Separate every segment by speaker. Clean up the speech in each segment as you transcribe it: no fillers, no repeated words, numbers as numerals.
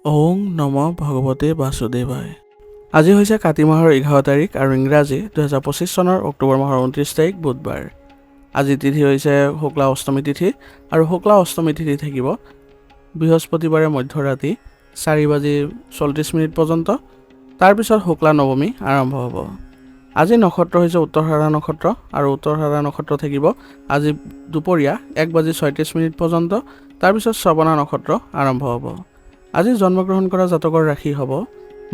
Speaker 1: ওং নম ভগৱতে বাসুদেৱায়। আজি হৈছে কাতি মাহৰ 11 তাৰিখ আৰু ইংৰাজী 2025 চনৰ অক্টোবৰ মাহৰ 29 তাৰিখ বুধবাৰ। আজি তিথি হৈছে শুক্লা অষ্টমী তিথি আৰু শুক্লা অষ্টমী তিথি থাকিব বৃহস্পতিবাৰে মধ্যৰাতি 4:34 পৰ্যন্ত। তাৰপিছত শুক্লা নৱমী আৰম্ভ হ'ব। আজি নক্ষত্ৰ হৈছে উত্তৰধাৰা নক্ষত্ৰ আৰু উত্তৰধাৰা নক্ষত্ৰ থাকিব আজি দুপৰীয়া 1:36 পৰ্যন্ত। তাৰপিছত শ্ৰৱণা নক্ষত্ৰ আৰম্ভ হ'ব। আজি জন্মগ্ৰহণ কৰা জাতকৰ ৰাশি হ'ব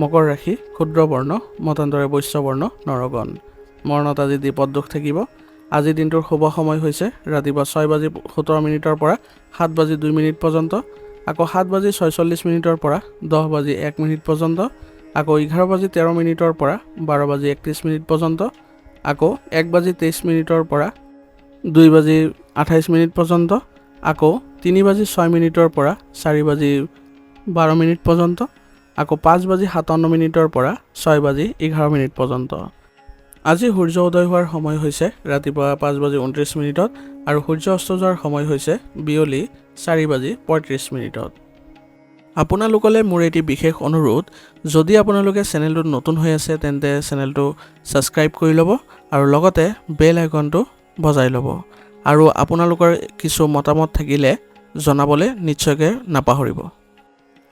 Speaker 1: মকৰ ৰাশি, ক্ষুদ্ৰ বৰ্ণ, মতান্তৰে বৈশ্য বৰ্ণ, নৰগণ। মৰণত আজি দ্বিপদ দোষ থাকিব। আজি দিনটোৰ শুভ সময় হৈছে ৰাতিপুৱা 6:17 পৰা 7:02 পৰ্যন্ত, আকৌ 7:46 পৰা 10:01 পৰ্যন্ত, আকৌ 11:13 পৰা 12:31 পৰ্যন্ত, আকৌ 1:23 পৰা 2:28 পৰ্যন্ত, আকৌ 3:06 পৰা 4:12 পৰ্যন্ত, আকৌ 5:57 পৰা 6:11 পৰ্যন্ত। আজি সূৰ্য উদয় হোৱাৰ সময় হৈছে ৰাতিপুৱা 5:29 আৰু সূৰ্য অস্ত যোৱাৰ সময় হৈছে বিয়লি 4:35। আপোনালোকলৈ মোৰ এটি বিশেষ অনুৰোধ, যদি আপোনালোকে চেনেলটোত নতুন হৈ আছে তেন্তে চেনেলটো ছাবস্ক্ৰাইব কৰি ল'ব আৰু লগতে বেল আইকনটো বজাই ল'ব। আৰু আপোনালোকৰ কিছু মতামত থাকিলে জনাবলৈ নিশ্চয়কৈ নাপাহৰিব।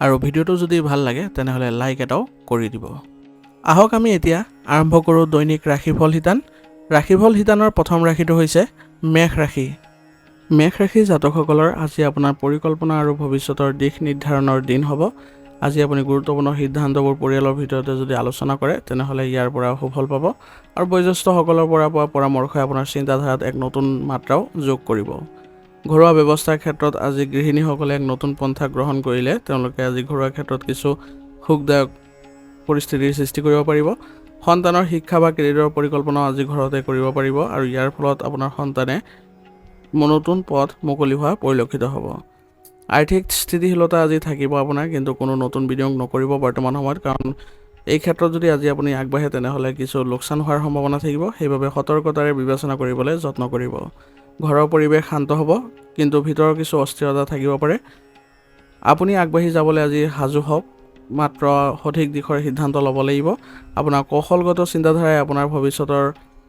Speaker 1: আৰু ভিডিঅ'টো যদি ভাল লাগে তেনেহ'লে লাইক এটাও কৰি দিব। আহক আমি এতিয়া আৰম্ভ কৰোঁ দৈনিক ৰাশিফল শিতান। ৰাশিফল শিতানৰ প্ৰথম ৰাশিটো হৈছে মেষ ৰাশি। মেষ ৰাশিৰ জাতকসকলৰ আজি আপোনাৰ পৰিকল্পনা আৰু ভৱিষ্যতৰ দিশ নিৰ্ধাৰণৰ দিন হ'ব। আজি আপুনি গুৰুত্বপূৰ্ণ সিদ্ধান্তবোৰ পৰিয়ালৰ ভিতৰতে যদি আলোচনা কৰে তেনেহ'লে ইয়াৰ পৰা সুফল পাব আৰু বয়োজ্যেষ্ঠসকলৰ পৰা পোৱা পৰামৰ্শই আপোনাৰ চিন্তাধাৰাত এক নতুন মাত্ৰাও যোগ কৰিব। ঘৰুৱা ব্যৱস্থাৰ ক্ষেত্ৰত আজি গৃহিণীসকলে এক নতুন পন্থা গ্ৰহণ কৰিলে তেওঁলোকে আজি ঘৰুৱা ক্ষেত্ৰত কিছু সুখদায়ক পৰিস্থিতিৰ সৃষ্টি কৰিব পাৰিব। সন্তানৰ শিক্ষা বা কেৰিয়াৰৰ পৰিকল্পনাও আজি ঘৰতে কৰিব পাৰিব আৰু ইয়াৰ ফলত আপোনাৰ সন্তানে নতুন পথ মুকলি হোৱা পৰিলক্ষিত হ'ব। আৰ্থিক স্থিতিশীলতা আজি থাকিব আপোনাৰ, কিন্তু কোনো নতুন বিনিয়োগ নকৰিব বৰ্তমান সময়ত, কাৰণ এই ক্ষেত্ৰত যদি আজি আপুনি আগবাঢ়ে তেনেহ'লে কিছু লোকচান হোৱাৰ সম্ভাৱনা থাকিব। সেইবাবে সতৰ্কতাৰে বিবেচনা কৰিবলৈ যত্ন কৰিব। ঘৰৰ পৰিৱেশ শান্ত হ'ব, কিন্তু ভিতৰৰ কিছু অস্থিৰতা থাকিব পাৰে। আপুনি আগবাঢ়ি যাবলৈ আজি সাজু হওক, মাত্ৰ সঠিক দিশৰ সিদ্ধান্ত ল'ব লাগিব। আপোনাৰ কৌশলগত চিন্তাধাৰাই আপোনাৰ ভৱিষ্যতৰ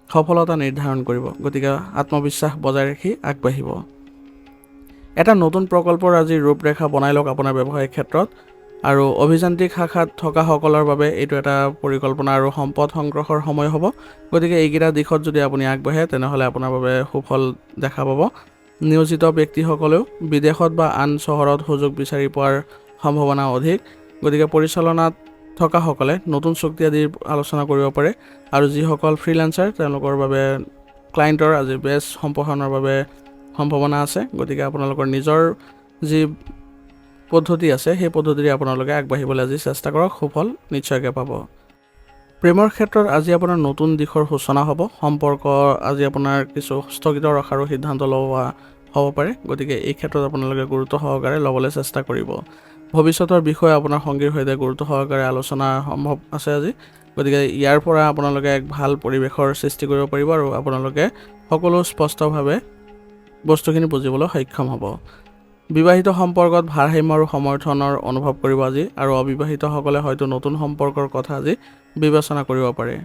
Speaker 1: সফলতা নিৰ্ধাৰণ কৰিব, গতিকে আত্মবিশ্বাস বজাই ৰাখি আগবাঢ়িব। এটা নতুন প্ৰকল্পৰ আজি ৰূপৰেখা বনাই লওক আপোনাৰ ব্যৱসায়িক ক্ষেত্ৰত, আৰু অভিযান্ত্ৰিক শাখাত থকাসকলৰ বাবে এইটো এটা পৰিকল্পনা আৰু সম্পদ সংগ্ৰহৰ সময় হ'ব। গতিকে এইকেইটা দিশত যদি আপুনি আগবাঢ়ে তেনেহ'লে আপোনাৰ বাবে সুফল দেখা পাব। নিয়োজিত ব্যক্তিসকলেও বিদেশত বা আন চহৰত সুযোগ বিচাৰি পোৱাৰ সম্ভাৱনা অধিক। গতিকে পৰিচালনাত থকাসকলে নতুন চুক্তি আদিৰ আলোচনা কৰিব পাৰে, আৰু যিসকল ফ্ৰীলান্সাৰ তেওঁলোকৰ বাবে ক্লায়েণ্টৰ আজি বেছ সম্প্ৰসাৰণৰ বাবে সম্ভাৱনা আছে। গতিকে আপোনালোকৰ নিজৰ যি পদ্ধতি আছে সেই পদ্ধতিৰে আপোনালোকে আগবাঢ়িবলৈ আজি চেষ্টা কৰক, সুফল নিশ্চয়কৈ পাব। প্ৰেমৰ ক্ষেত্ৰত আজি আপোনাৰ নতুন দিশৰ সূচনা হ'ব। সম্পৰ্ক আজি আপোনাৰ কিছু স্থগিত ৰখাৰো সিদ্ধান্ত লোৱা হ'ব পাৰে। গতিকে এই ক্ষেত্ৰত আপোনালোকে গুৰুত্ব সহকাৰে ল'বলৈ চেষ্টা কৰিব। ভৱিষ্যতৰ বিষয়ে আপোনাৰ সংগীৰ সৈতে গুৰুত্ব সহকাৰে আলোচনা সম্ভৱ আছে আজি। গতিকে ইয়াৰ পৰা আপোনালোকে এক ভাল পৰিৱেশৰ সৃষ্টি কৰিব পাৰিব আৰু আপোনালোকে সকলো স্পষ্টভাৱে বস্তুখিনি বুজিবলৈ সক্ষম হ'ব। বিবাহিত সম্পৰ্কত ভাৰসাম্য আৰু সমৰ্থনৰ অনুভৱ কৰিব আজি, আৰু অবিবাহিতসকলে হয়তো নতুন সম্পৰ্কৰ কথা আজি বিবেচনা কৰিব পাৰে।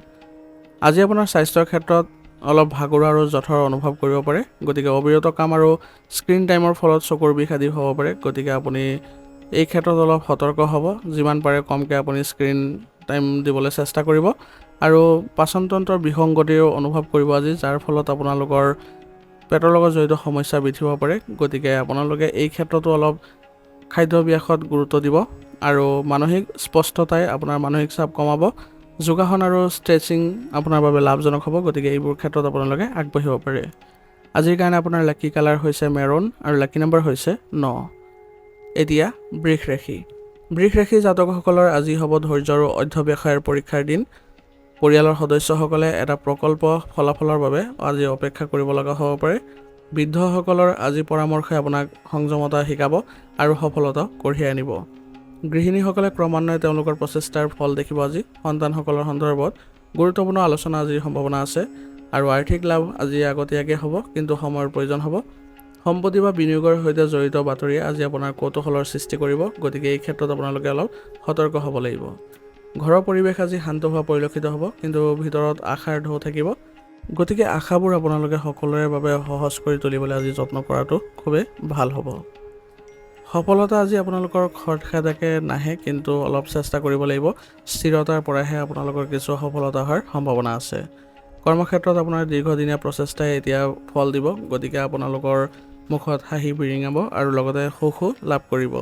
Speaker 1: আজি আপোনাৰ স্বাস্থ্যৰ ক্ষেত্ৰত অলপ ভাগৰুৱা আৰু জঠৰ অনুভৱ কৰিব পাৰে। গতিকে অবিৰত কাম আৰু স্ক্ৰীণ টাইমৰ ফলত চকুৰ বিষ আদি হ'ব পাৰে। গতিকে আপুনি এই ক্ষেত্ৰত অলপ সতৰ্ক হ'ব। যিমান পাৰে কমকৈ আপুনি স্ক্ৰীণ টাইম দিবলৈ চেষ্টা কৰিব, আৰু পাচনতন্ত্ৰৰ বিসংগতিও অনুভৱ কৰিব আজি, যাৰ ফলত আপোনালোকৰ পেটৰ লগত জড়িত সমস্যা বৃদ্ধি হ'ব পাৰে। গতিকে আপোনালোকে এই ক্ষেত্ৰতো অলপ খাদ্যাভ্যাসত গুৰুত্ব দিব, আৰু মানসিক স্পষ্টতাই আপোনাৰ মানসিক চাপ কমাব। যোগাসন আৰু ষ্ট্ৰেচিং আপোনাৰ বাবে লাভজনক হ'ব। গতিকে এইবোৰ ক্ষেত্ৰত আপোনালোকে আগবাঢ়িব পাৰে। আজিৰ কাৰণে আপোনাৰ লাকি কালাৰ হৈছে মেৰুন আৰু লাকি নম্বৰ হৈছে 9। এতিয়া বৃষ ৰাশি। বৃষ ৰাশিৰ জাতকসকলৰ আজি হ'ব ধৈৰ্য আৰু অধ্যৱসায়ৰ পৰীক্ষাৰ দিন। পৰিয়ালৰ সদস্যসকলে এটা প্ৰকল্প ফলাফলৰ বাবে আজি অপেক্ষা কৰিব লগা হ'ব পাৰে। বৃদ্ধসকলৰ আজি পৰামৰ্শই আপোনাক সংযমতা শিকাব আৰু সফলতা কঢ়িয়াই আনিব। গৃহিণীসকলে ক্ৰমান্বয়ে তেওঁলোকৰ প্ৰচেষ্টাৰ ফল দেখিব আজি। সন্তানসকলৰ সন্দৰ্ভত গুৰুত্বপূৰ্ণ আলোচনা আজিৰ সম্ভাৱনা আছে, আৰু আৰ্থিক লাভ আজি আগতীয়াকৈ হ'ব, কিন্তু সময়ৰ প্ৰয়োজন হ'ব। সম্পত্তি বা বিনিয়োগৰ সৈতে জড়িত বাতৰিয়ে আজি আপোনাৰ কৌতূহলৰ সৃষ্টি কৰিব, গতিকে এই ক্ষেত্ৰত আপোনালোকে অলপ সতৰ্ক হ'ব লাগিব। ঘৰৰ পৰিৱেশ আজি শান্ত হোৱা পৰিলক্ষিত হ'ব, কিন্তু ভিতৰত আশাৰ ঢৌ থাকিব, গতিকে আশাবোৰ আপোনালোকে সকলোৰে বাবে সহজ কৰি তুলিবলৈ আজি যত্ন কৰাটো খুবেই ভাল হ'ব। সফলতা আজি আপোনালোকৰ খৰখেদাকে নাহে, কিন্তু অলপ চেষ্টা কৰিব লাগিব। স্থিৰতাৰ পৰাহে আপোনালোকৰ কিছু সফলতা হোৱাৰ সম্ভাৱনা আছে। কৰ্মক্ষেত্ৰত আপোনাৰ দীৰ্ঘদিনীয়া প্ৰচেষ্টাই এতিয়া ফল দিব, গতিকে আপোনালোকৰ মুখত হাঁহি বিৰিঙাব আৰু লগতে সুখো লাভ কৰিব।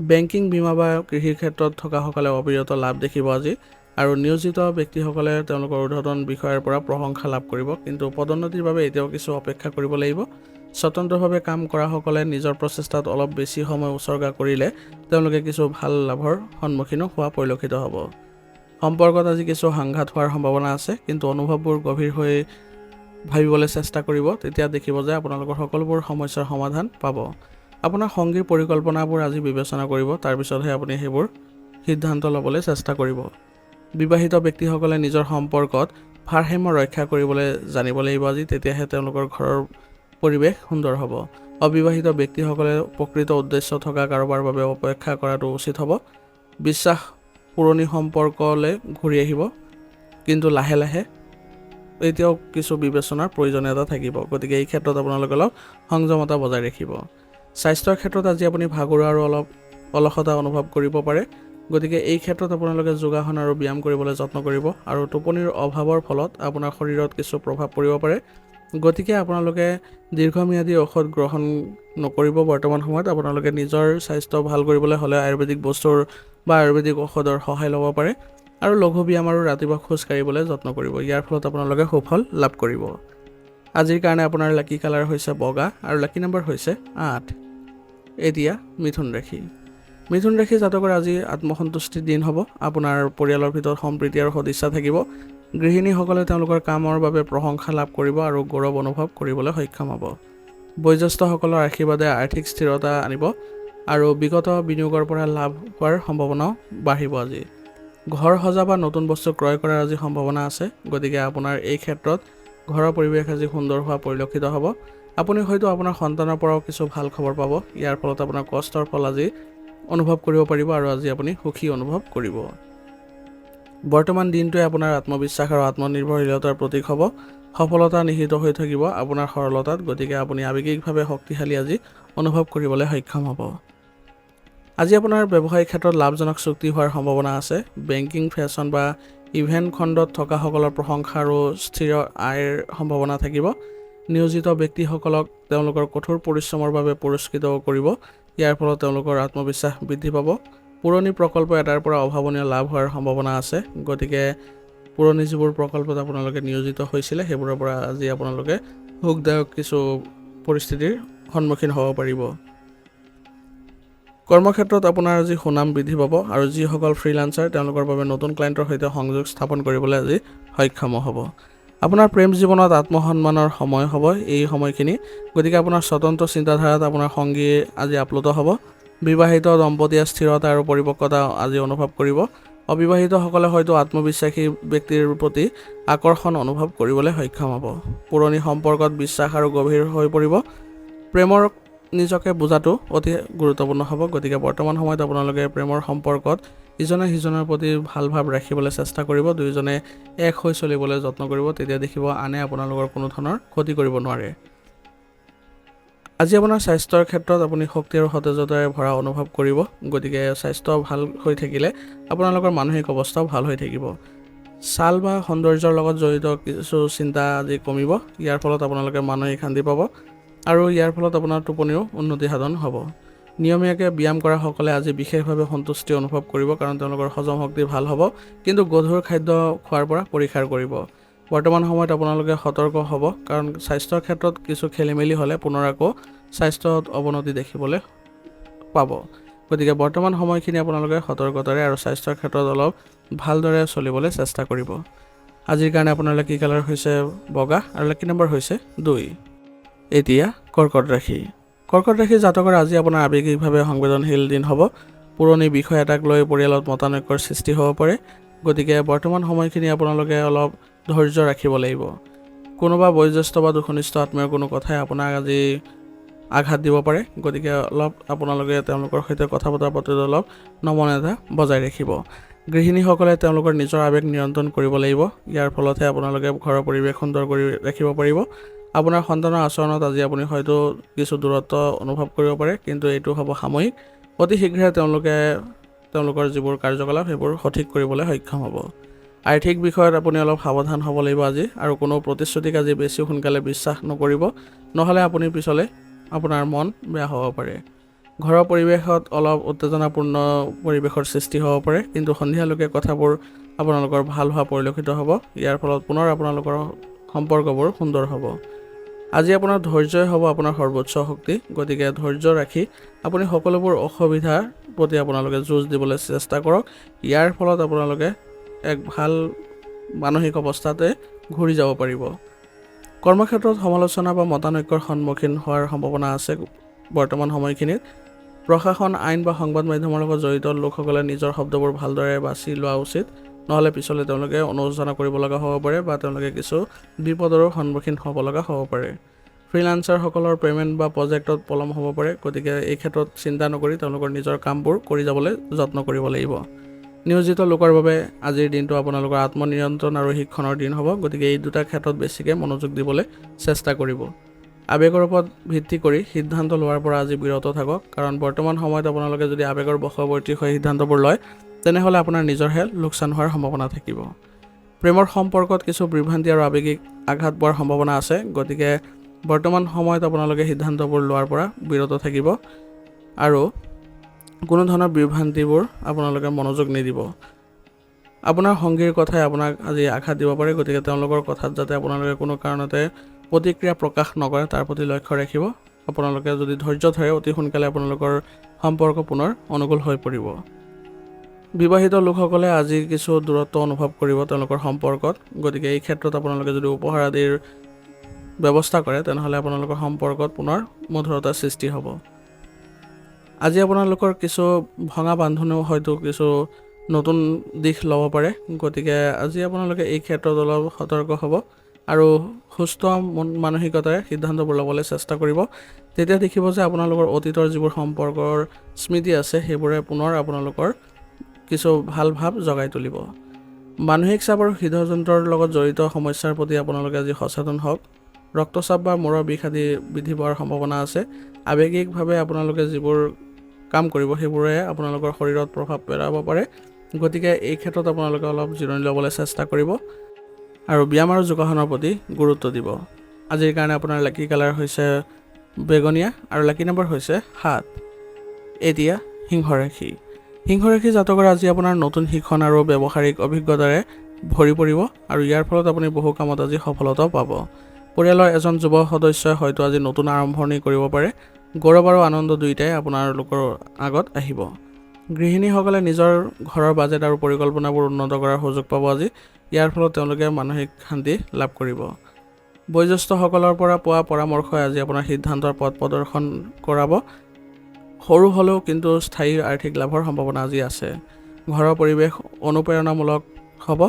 Speaker 1: বেংকিং, বীমা বা কৃষিৰ ক্ষেত্ৰত থকাসকলে অবিৰত লাভ দেখিব আজি, আৰু নিয়োজিত ব্যক্তিসকলে তেওঁলোকৰ ঊৰ্ধ্বতন বিষয়াৰ পৰা প্ৰশংসা লাভ কৰিব, কিন্তু পদোন্নতিৰ বাবে এতিয়াও কিছু অপেক্ষা কৰিব লাগিব। স্বতন্ত্ৰভাৱে কাম কৰাসকলে নিজৰ প্ৰচেষ্টাত অলপ বেছি সময় উচৰ্গা কৰিলে তেওঁলোকে কিছু ভাল লাভৰ সন্মুখীনো হোৱা পৰিলক্ষিত হ'ব। সম্পৰ্কত আজি কিছু সংঘাত হোৱাৰ সম্ভাৱনা আছে, কিন্তু অনুভৱবোৰ গভীৰ হৈ ভাবিবলৈ চেষ্টা কৰিব, তেতিয়া দেখিব যে আপোনালোকৰ সকলোবোৰ সমস্যাৰ সমাধান পাব। আপোনাৰ সংগীৰ পৰিকল্পনাবোৰ আজি বিবেচনা কৰিব, তাৰপিছতহে আপুনি সেইবোৰ সিদ্ধান্ত ল'বলৈ চেষ্টা কৰিব। বিবাহিত ব্যক্তিসকলে নিজৰ সম্পৰ্কত ভাৰসাম্য ৰক্ষা কৰিবলৈ জানিব লাগিব আজি, তেতিয়াহে তেওঁলোকৰ ঘৰৰ পৰিৱেশ সুন্দৰ হ'ব। অবিবাহিত ব্যক্তিসকলে প্ৰকৃত উদ্দেশ্য থকা কাৰোবাৰ বাবে অপেক্ষা কৰাটো উচিত হ'ব। বিশ্বাস পুৰণি সম্পৰ্কলৈ ঘূৰি আহিব, কিন্তু লাহে লাহে এতিয়াও কিছু বিবেচনাৰ প্ৰয়োজনীয়তা থাকিব, গতিকে এই ক্ষেত্ৰত আপোনালোকে অলপ সংযমতা বজাই ৰাখিব। স্বাস্থ্যৰ ক্ষেত্ৰত আজি আপুনি ভাগৰুৱা আৰু অলপ অলসতা অনুভৱ কৰিব পাৰে, গতিকে এই ক্ষেত্ৰত আপোনালোকে যোগাসন আৰু ব্যায়াম কৰিবলৈ যত্ন কৰিব, আৰু টোপনিৰ অভাৱৰ ফলত আপোনাৰ শৰীৰত কিছু প্ৰভাৱ পৰিব পাৰে, গতিকে আপোনালোকে দীৰ্ঘম্যাদী ঔষধ গ্ৰহণ নকৰিব। বৰ্তমান সময়ত আপোনালোকে নিজৰ স্বাস্থ্য ভাল কৰিবলৈ হ'লে আয়ুৰ্বেদিক বস্তুৰ বা আয়ুৰ্বেদিক ঔষধৰ সহায় ল'ব পাৰে, আৰু লঘু ব্যায়াম আৰু ৰাতিপুৱা খোজ কাঢ়িবলৈ যত্ন কৰিব। ইয়াৰ ফলত আপোনালোকে সুফল লাভ কৰিব। আজিৰ কাৰণে আপোনাৰ লাকি কালাৰ হৈছে বগা আৰু লাকি নম্বৰ হৈছে 8। এতিয়া মিথুন ৰাশি। মিথুন ৰাশি জাতকৰ আজি আত্মসন্তুষ্টিৰ দিন হ'ব। আপোনাৰ পৰিয়ালৰ ভিতৰত সম্প্ৰীতি আৰু সদিচ্ছা থাকিব। গৃহিণীসকলে তেওঁলোকৰ কামৰ বাবে প্ৰশংসা লাভ কৰিব আৰু গৌৰৱ অনুভৱ কৰিবলৈ সক্ষম হ'ব। বয়োজ্যেষ্ঠসকলৰ আশীৰ্বাদে আৰ্থিক স্থিৰতা আনিব, আৰু বিগত বিনিয়োগৰ পৰা লাভ হোৱাৰ সম্ভাৱনাও বাঢ়িব আজি। ঘৰ সজা বা নতুন বস্তু ক্ৰয় কৰাৰ আজি সম্ভাৱনা আছে, গতিকে আপোনাৰ এই ক্ষেত্ৰত ঘৰৰ পৰিৱেশ আজি সুন্দৰ হোৱা পৰিলক্ষিত হ'ব। আপুনি হয়তো আপোনাৰ সন্তানৰ পৰাও কিছু ভাল খবৰ পাব। ইয়াৰ ফলত আপোনাৰ কষ্টৰ ফল আজি অনুভৱ কৰিব পাৰিব, আৰু আজি আপুনি সুখী অনুভৱ কৰিব। বৰ্তমান দিনটোৱে আপোনাৰ আত্মবিশ্বাস আৰু আত্মনিৰ্ভৰশীলতাৰ প্ৰতীক হ'ব। সফলতা নিহিত হৈ থাকিব আপোনাৰ সৰলতাত, গতিকে আপুনি আৱেগিকভাৱে শক্তিশালী আজি অনুভৱ কৰিবলৈ সক্ষম হ'ব। আজি আপোনাৰ ব্যৱসায়িক ক্ষেত্ৰত লাভজনক চুক্তি হোৱাৰ সম্ভাৱনা আছে। বেংকিং, ফেশ্বন বা ইভেণ্ট খণ্ডত থকাসকলৰ প্ৰশংসা আৰু স্থিৰ আয়ৰ সম্ভাৱনা থাকিব। নিয়োজিত ব্যক্তিসকলক তেওঁলোকৰ কঠোৰ পৰিশ্ৰমৰ বাবে পুৰস্কৃত কৰিব। ইয়াৰ ফলত তেওঁলোকৰ আত্মবিশ্বাস বৃদ্ধি পাব। পুৰণি প্ৰকল্প এটাৰ পৰা অভাৱনীয় লাভ হোৱাৰ সম্ভাৱনা আছে, গতিকে পুৰণি যিবোৰ প্ৰকল্পত আপোনালোকে নিয়োজিত হৈছিলে সেইবোৰৰ পৰা আজি আপোনালোকে সুখদায়ক কিছু পৰিস্থিতিৰ সন্মুখীন হ'ব পাৰিব। কৰ্মক্ষেত্ৰত আপোনাৰ আজি সুনাম বৃদ্ধি পাব, আৰু যিসকল ফ্ৰীলান্সাৰ তেওঁলোকৰ বাবে নতুন ক্লায়েণ্টৰ সৈতে সংযোগ স্থাপন কৰিবলৈ আজি সক্ষম হ'ব। আপোনাৰ প্ৰেম জীৱনত আত্মসন্মানৰ সময় হ'ব এই সময়খিনি, গতিকে আপোনাৰ স্বতন্ত্ৰ চিন্তাধাৰাত আপোনাৰ সংগী আজি আপ্লুত হ'ব। বিবাহিত দম্পতীয়ে স্থিৰতা আৰু পৰিপক্কতা আজি অনুভৱ কৰিব। অবিবাহিতসকলে হয়তো আত্মবিশ্বাসী ব্যক্তিৰ প্ৰতি আকৰ্ষণ অনুভৱ কৰিবলৈ সক্ষম হ'ব। পুৰণি সম্পৰ্কত বিশ্বাস আৰু গভীৰ হৈ পৰিব। প্ৰেমৰ নিজকে বুজাটো অতি গুৰুত্বপূৰ্ণ হ'ব, গতিকে বৰ্তমান সময়ত আপোনালোকে প্ৰেমৰ সম্পৰ্কত ইজনে সিজনৰ প্ৰতি ভাল ভাৱ ৰাখিবলৈ চেষ্টা কৰিব। দুয়োজনে এক হৈ চলিবলৈ যত্ন কৰিব, তেতিয়া দেখিব আনে আপোনালোকৰ কোনো ধৰণৰ ক্ষতি কৰিব নোৱাৰে। আজি আপোনাৰ স্বাস্থ্যৰ ক্ষেত্ৰত আপুনি শক্তি আৰু সতেজতাৰে ভৰা অনুভৱ কৰিব, গতিকে স্বাস্থ্য ভাল হৈ থাকিলে আপোনালোকৰ মানসিক অৱস্থাও ভাল হৈ থাকিব। ছাল বা সৌন্দৰ্যৰ লগত জড়িত কিছু চিন্তা আজি কমিব। ইয়াৰ ফলত আপোনালোকে মানসিক শান্তি পাব, আৰু ইয়াৰ ফলত আপোনাৰ টোপনিও উন্নতি সাধন হ'ব। নিয়মীয়াকৈ ব্যায়াম কৰাসকলে আজি বিশেষভাৱে সন্তুষ্টি অনুভৱ কৰিব, কাৰণ তেওঁলোকৰ হজম শক্তি ভাল হ'ব, কিন্তু গধুৰ খাদ্য খোৱাৰ পৰা পৰিহাৰ কৰিব। বৰ্তমান সময়ত আপোনালোকে সতৰ্ক হ'ব, কাৰণ স্বাস্থ্যৰ ক্ষেত্ৰত কিছু খেলিমেলি হ'লে পুনৰ আকৌ স্বাস্থ্যত অৱনতি দেখিবলৈ পাব, গতিকে বৰ্তমান সময়খিনি আপোনালোকে সতৰ্কতাৰে আৰু স্বাস্থ্যৰ ক্ষেত্ৰত অলপ ভালদৰে চলিবলৈ চেষ্টা কৰিব। আজিৰ কাৰণে আপোনাৰ লাকি কালাৰ হৈছে বগা আৰু লাকি নম্বৰ হৈছে 2। এতিয়া কৰ্কট ৰাশি। কৰ্কট ৰাশি জাতকৰ আজি আপোনাৰ আৱেগিকভাৱে সংবেদনশীল দিন হ'ব। পুৰণি বিষয় এটাক লৈ পৰিয়ালত মতানৈক্যৰ সৃষ্টি হ'ব পাৰে, গতিকে বৰ্তমান সময়খিনি আপোনালোকে অলপ ধৈৰ্য ৰাখিব লাগিব। কোনোবা বয়োজ্যেষ্ঠ বা দুঘনিষ্ঠ আত্মীয়ৰ কোনো কথাই আপোনাক আজি আঘাত দিব পাৰে। গতিকে অলপ আপোনালোকে তেওঁলোকৰ সৈতে কথা বতৰা পাতোঁতে অলপ নমনীয়তা বজাই ৰাখিব। গৃহিণীসকলে তেওঁলোকৰ নিজৰ আৱেগ নিয়ন্ত্ৰণ কৰিব লাগিব। ইয়াৰ ফলতহে আপোনালোকে ঘৰৰ পৰিৱেশ সুন্দৰ কৰি ৰাখিব পাৰিব। আপোনাৰ সন্তানৰ আচৰণত আজি আপুনি হয়তো কিছু দূৰত্ব অনুভৱ কৰিব পাৰে, কিন্তু এইটো হ'ব সাময়িক। অতি শীঘ্ৰে তেওঁলোকে তেওঁলোকৰ যিবোৰ কাৰ্যকলাপ সেইবোৰ সঠিক কৰিবলৈ সক্ষম হ'ব। আৰ্থিক বিষয়ত আপুনি অলপ সাৱধান হ'ব লাগিব আজি, আৰু কোনো প্ৰতিশ্ৰুতিক আজি বেছি সোনকালে বিশ্বাস নকৰিব, নহ'লে আপুনি পিছলৈ আপোনাৰ মন বেয়া হ'ব পাৰে। ঘৰৰ পৰিৱেশত অলপ উত্তেজনাপূৰ্ণ পৰিৱেশৰ সৃষ্টি হ'ব পাৰে, কিন্তু সন্ধিয়ালৈকে কথাবোৰ আপোনালোকৰ ভাল হোৱা পৰিলক্ষিত হ'ব। ইয়াৰ ফলত পুনৰ আপোনালোকৰ সম্পৰ্কবোৰ সুন্দৰ হ'ব। আজি আপোনাৰ ধৈৰ্যই হ'ব আপোনাৰ সৰ্বোচ্চ শক্তি। গতিকে ধৈৰ্য ৰাখি আপুনি সকলোবোৰ অসুবিধাৰ প্ৰতি আপোনালোকে যুঁজ দিবলৈ চেষ্টা কৰক। ইয়াৰ ফলত আপোনালোকে এক ভাল মানসিক অৱস্থাতে ঘূৰি যাব পাৰিব। কৰ্মক্ষেত্ৰত সমালোচনা বা মতানৈক্যৰ সন্মুখীন হোৱাৰ সম্ভাৱনা আছে। বৰ্তমান সময়খিনিত প্ৰশাসন, আইন বা সংবাদ মাধ্যমৰ লগত জড়িত লোকসকলে নিজৰ শব্দবোৰ ভালদৰে বাছি লোৱা উচিত, নহ'লে পিছলৈ তেওঁলোকে অনুশোচনা কৰিব লগা হ'ব পাৰে বা তেওঁলোকে কিছু বিপদৰো সন্মুখীন হ'ব লগা হ'ব পাৰে। ফ্ৰীলান্সাৰসকলৰ পে'মেণ্ট বা প্ৰজেক্টত পলম হ'ব পাৰে। গতিকে এই ক্ষেত্ৰত চিন্তা নকৰি তেওঁলোকৰ নিজৰ কামবোৰ কৰি যাবলৈ যত্ন কৰিব লাগিব। নিয়োজিত লোকৰ বাবে আজিৰ দিনটো আপোনালোকৰ আত্মনিয়ন্ত্ৰণ আৰু শিক্ষণৰ দিন হ'ব। গতিকে এই দুটা ক্ষেত্ৰত বেছিকৈ মনোযোগ দিবলৈ চেষ্টা কৰিব। আৱেগৰ ওপৰত ভিত্তি কৰি সিদ্ধান্ত লোৱাৰ পৰা আজি বিৰত থাকক, কাৰণ বৰ্তমান সময়ত আপোনালোকে যদি আৱেগৰ বশৱৰ্তী হৈ সিদ্ধান্তবোৰ লয়, তেনেহ'লে আপোনাৰ নিজৰহে লোকচান হোৱাৰ সম্ভাৱনা থাকিব। প্ৰেমৰ সম্পৰ্কত কিছু বিভ্ৰান্তি আৰু আৱেগিক আঘাত পোৱাৰ সম্ভাৱনা আছে। গতিকে বৰ্তমান সময়ত আপোনালোকে সিদ্ধান্তবোৰ লোৱাৰ পৰা বিৰত থাকিব আৰু কোনো ধৰণৰ বিভ্ৰান্তিবোৰ আপোনালোকে মনোযোগ নিদিব। আপোনাৰ সংগীৰ কথাই আপোনাক আজি আঘাত দিব পাৰে। গতিকে তেওঁলোকৰ কথাত যাতে আপোনালোকে কোনো কাৰণতে প্ৰতিক্ৰিয়া প্ৰকাশ নকৰে তাৰ প্ৰতি লক্ষ্য ৰাখিব। আপোনালোকে যদি ধৈৰ্য ধৰে, অতি সোনকালে আপোনালোকৰ সম্পৰ্ক পুনৰ অনুকূল হৈ পৰিব। বিবাহিত লোকসকলে আজি কিছু দূৰত্ব অনুভৱ কৰিব তেওঁলোকৰ সম্পৰ্কত। গতিকে এই ক্ষেত্ৰত আপোনালোকে যদি উপহাৰ আদিৰ ব্যৱস্থা কৰে, তেনেহ'লে আপোনালোকৰ সম্পৰ্কত পুনৰ মধুৰতাৰ সৃষ্টি হ'ব। আজি আপোনালোকৰ কিছু ভঙা বান্ধোনেও হয়তো কিছু নতুন দিশ ল'ব পাৰে। গতিকে আজি আপোনালোকে এই ক্ষেত্ৰত অলপ সতৰ্ক হ'ব আৰু সুস্থ মানসিকতাৰে সিদ্ধান্তবোৰ ল'বলৈ চেষ্টা কৰিব। তেতিয়া দেখিব যে আপোনালোকৰ অতীতৰ যিবোৰ সম্পৰ্কৰ স্মৃতি আছে সেইবোৰে পুনৰ আপোনালোকৰ কিছু ভাল ভাৱ জগাই তুলিব। মানসিক চাপ আৰু হৃদযন্ত্ৰৰ লগত জড়িত সমস্যাৰ প্ৰতি আপোনালোকে আজি সচেতন হওক। ৰক্তচাপ বা মূৰৰ বিষ আদি বৃদ্ধি পোৱাৰ সম্ভাৱনা আছে। আৱেগিকভাৱে আপোনালোকে যিবোৰ কাম কৰিব সেইবোৰে আপোনালোকৰ শৰীৰত প্ৰভাৱ পেলাব পাৰে। গতিকে এই ক্ষেত্ৰত আপোনালোকে অলপ জিৰণি ল'বলৈ চেষ্টা কৰিব আৰু ব্যায়াম আৰু যোগাসনৰ প্ৰতি গুৰুত্ব দিব। আজিৰ কাৰণে আপোনাৰ লাকি কালাৰ হৈছে বেঙুনীয়া আৰু লাকি নম্বৰ হৈছে 7। এতিয়া সিংহ ৰাশি। সিংহ ৰাশি জাতকৰ আজি আপোনাৰ নতুন শিক্ষণ আৰু ব্যৱহাৰিক অভিজ্ঞতাৰে ভৰি পৰিব আৰু ইয়াৰ ফলত আপুনি বহু কামত আজি সফলতাও পাব। পৰিয়ালৰ এজন যুৱ সদস্যই হয়তো আজি নতুন আৰম্ভণি কৰিব পাৰে। গৌৰৱ আৰু আনন্দ দুয়োটাই আপোনালোকৰ আগত আহিব। গৃহিণীসকলে নিজৰ ঘৰৰ বাজেট আৰু পৰিকল্পনাবোৰ উন্নত কৰাৰ সুযোগ পাব আজি। ইয়াৰ ফলত তেওঁলোকে মানসিক শান্তি লাভ কৰিব। বয়োজ্যেষ্ঠসকলৰ পৰা পোৱা পৰামৰ্শই আজি আপোনাৰ সিদ্ধান্তৰ পথ প্ৰদৰ্শন কৰাব। সৰু হ'লেও কিন্তু স্থায়ী আৰ্থিক লাভৰ সম্ভাৱনা আজি আছে। ঘৰৰ পৰিৱেশ অনুপ্ৰেৰণামূলক হ'ব।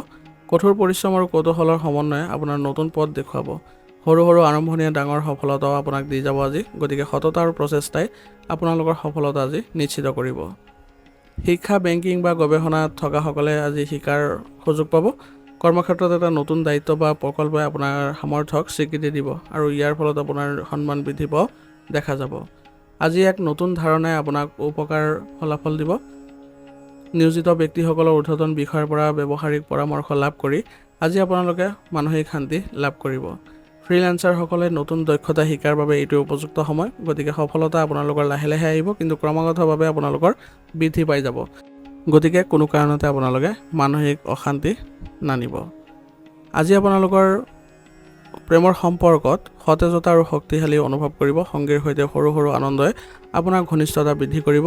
Speaker 1: কঠোৰ পৰিশ্ৰম আৰু কৌতূহলৰ সমন্বয়ে আপোনাৰ নতুন পথ দেখুৱাব। সৰু সৰু আৰম্ভণিয়ে ডাঙৰ সফলতাও আপোনাক দি যাব আজি। গতিকে সততা আৰু প্ৰচেষ্টাই আপোনালোকৰ সফলতা আজি নিশ্চিত কৰিব। শিক্ষা, বেংকিং বা গৱেষণাত থকাসকলে আজি শিকাৰ সুযোগ পাব। কৰ্মক্ষেত্ৰত এটা নতুন দায়িত্ব বা প্ৰকল্পই আপোনাৰ সামৰ্থ্যক স্বীকৃতি দিব আৰু ইয়াৰ ফলত আপোনাৰ সন্মান বৃদ্ধি পোৱা দেখা যাব। আজি এক নতুন ধাৰণাই আপোনাক উপকাৰ ফলাফল দিব। নিয়োজিত ব্যক্তিসকলৰ ঊৰ্ধ্বতন বিষয়ৰ পৰা ব্যৱহাৰিক পৰামৰ্শ লাভ কৰি আজি আপোনালোকে মানসিক শান্তি লাভ কৰিব। ফ্ৰীলান্সাৰসকলে নতুন দক্ষতা শিকাৰ বাবে এইটো উপযুক্ত সময়। গতিকে সফলতা আপোনালোকৰ লাহে লাহে আহিব, কিন্তু ক্ৰমাগতভাৱে আপোনালোকৰ বৃদ্ধি পাই যাব। গতিকে কোনো কাৰণতে আপোনালোকে মানসিক অশান্তি নানিব। আজি আপোনালোকৰ প্ৰেমৰ সম্পৰ্কত সতেজতা আৰু শক্তিশালী অনুভৱ কৰিব। সংগীৰ সৈতে সৰু সৰু আনন্দই আপোনাৰ ঘনিষ্ঠতা বৃদ্ধি কৰিব।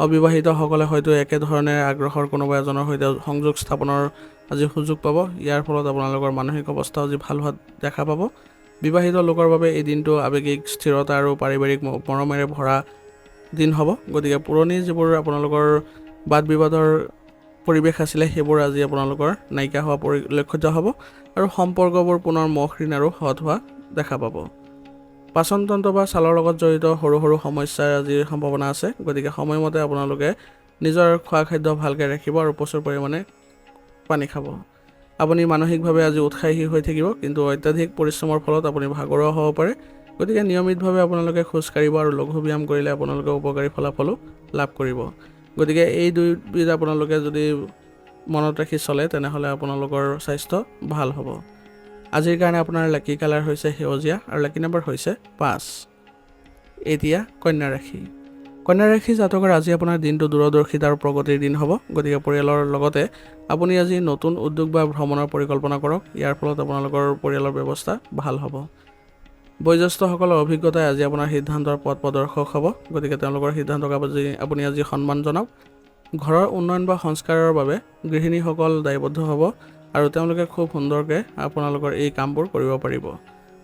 Speaker 1: অবিবাহিতসকলে হয়তো একেধৰণে আগ্ৰহৰ কোনোবা এজনৰ সৈতে সংযোগ স্থাপনৰ আজি সুযোগ পাব। ইয়াৰ ফলত আপোনালোকৰ মানসিক অৱস্থা আজি ভাল হোৱা দেখা পাব। বিবাহিত লোকৰ বাবে এই দিনটো আৱেগিক স্থিৰতা আৰু পাৰিবাৰিক মৰমেৰে ভৰা দিন হ'ব। গতিকে পুৰণি যিবোৰ আপোনালোকৰ বাদ বিবাদৰ পৰিৱেশ আছিলে সেইবোৰ আজি আপোনালোকৰ নাইকিয়া হোৱা পৰিলক্ষিত হ'ব আৰু সম্পৰ্কবোৰ পুনৰ মসৃণ আৰু সৎ হোৱা দেখা পাব। পাচনতন্ত্ৰ বা ছালৰ লগত জড়িত সৰু সৰু সমস্যাৰ আজিৰ সম্ভাৱনা আছে। গতিকে সময়মতে আপোনালোকে নিজৰ খোৱা খাদ্য ভালকৈ ৰাখিব আৰু প্ৰচুৰ পৰিমাণে পানী খাব। আপুনি মানসিকভাৱে আজি উৎসাহী হৈ থাকিব, কিন্তু অত্যাধিক পৰিশ্ৰমৰ ফলত আপুনি ভাগৰুৱা হ'ব পাৰে। গতিকে নিয়মিতভাৱে আপোনালোকে খোজ কাঢ়িব আৰু লঘু ব্যায়াম কৰিলে আপোনালোকে উপকাৰী ফলাফলো লাভ কৰিব। গতিকে এই দুইবিধ আপোনালোকে যদি মনত ৰাখি চলে তেনেহ'লে আপোনালোকৰ স্বাস্থ্য ভাল হ'ব। আজিৰ কাৰণে আপোনাৰ লাকি কালাৰ হৈছে সেউজীয়া আৰু লাকি নম্বৰ হৈছে 5। এতিয়া কন্যা ৰাশি। কন্যা ৰাশি জাতকৰ আজি আপোনাৰ দিনটো দূৰদৰ্শিতা আৰু প্ৰগতিৰ দিন হ'ব। গতিকে পৰিয়ালৰ লগতে আপুনি আজি নতুন উদ্যোগ বা ভ্ৰমণৰ পৰিকল্পনা কৰক। ইয়াৰ ফলত আপোনালোকৰ পৰিয়ালৰ ব্যৱস্থা ভাল হ'ব। বয়োজ্যেষ্ঠসকলৰ অভিজ্ঞতাই আজি আপোনাৰ সিদ্ধান্তৰ পথ প্ৰদৰ্শক হ'ব। গতিকে তেওঁলোকৰ সিদ্ধান্তক আপুনি আজি সন্মান জনাওক। ঘৰৰ উন্নয়ন বা সংস্কাৰৰ বাবে গৃহিণীসকল দায়বদ্ধ হ'ব আৰু তেওঁলোকে খুব সুন্দৰকৈ আপোনালোকৰ এই কামবোৰ কৰিব পাৰিব।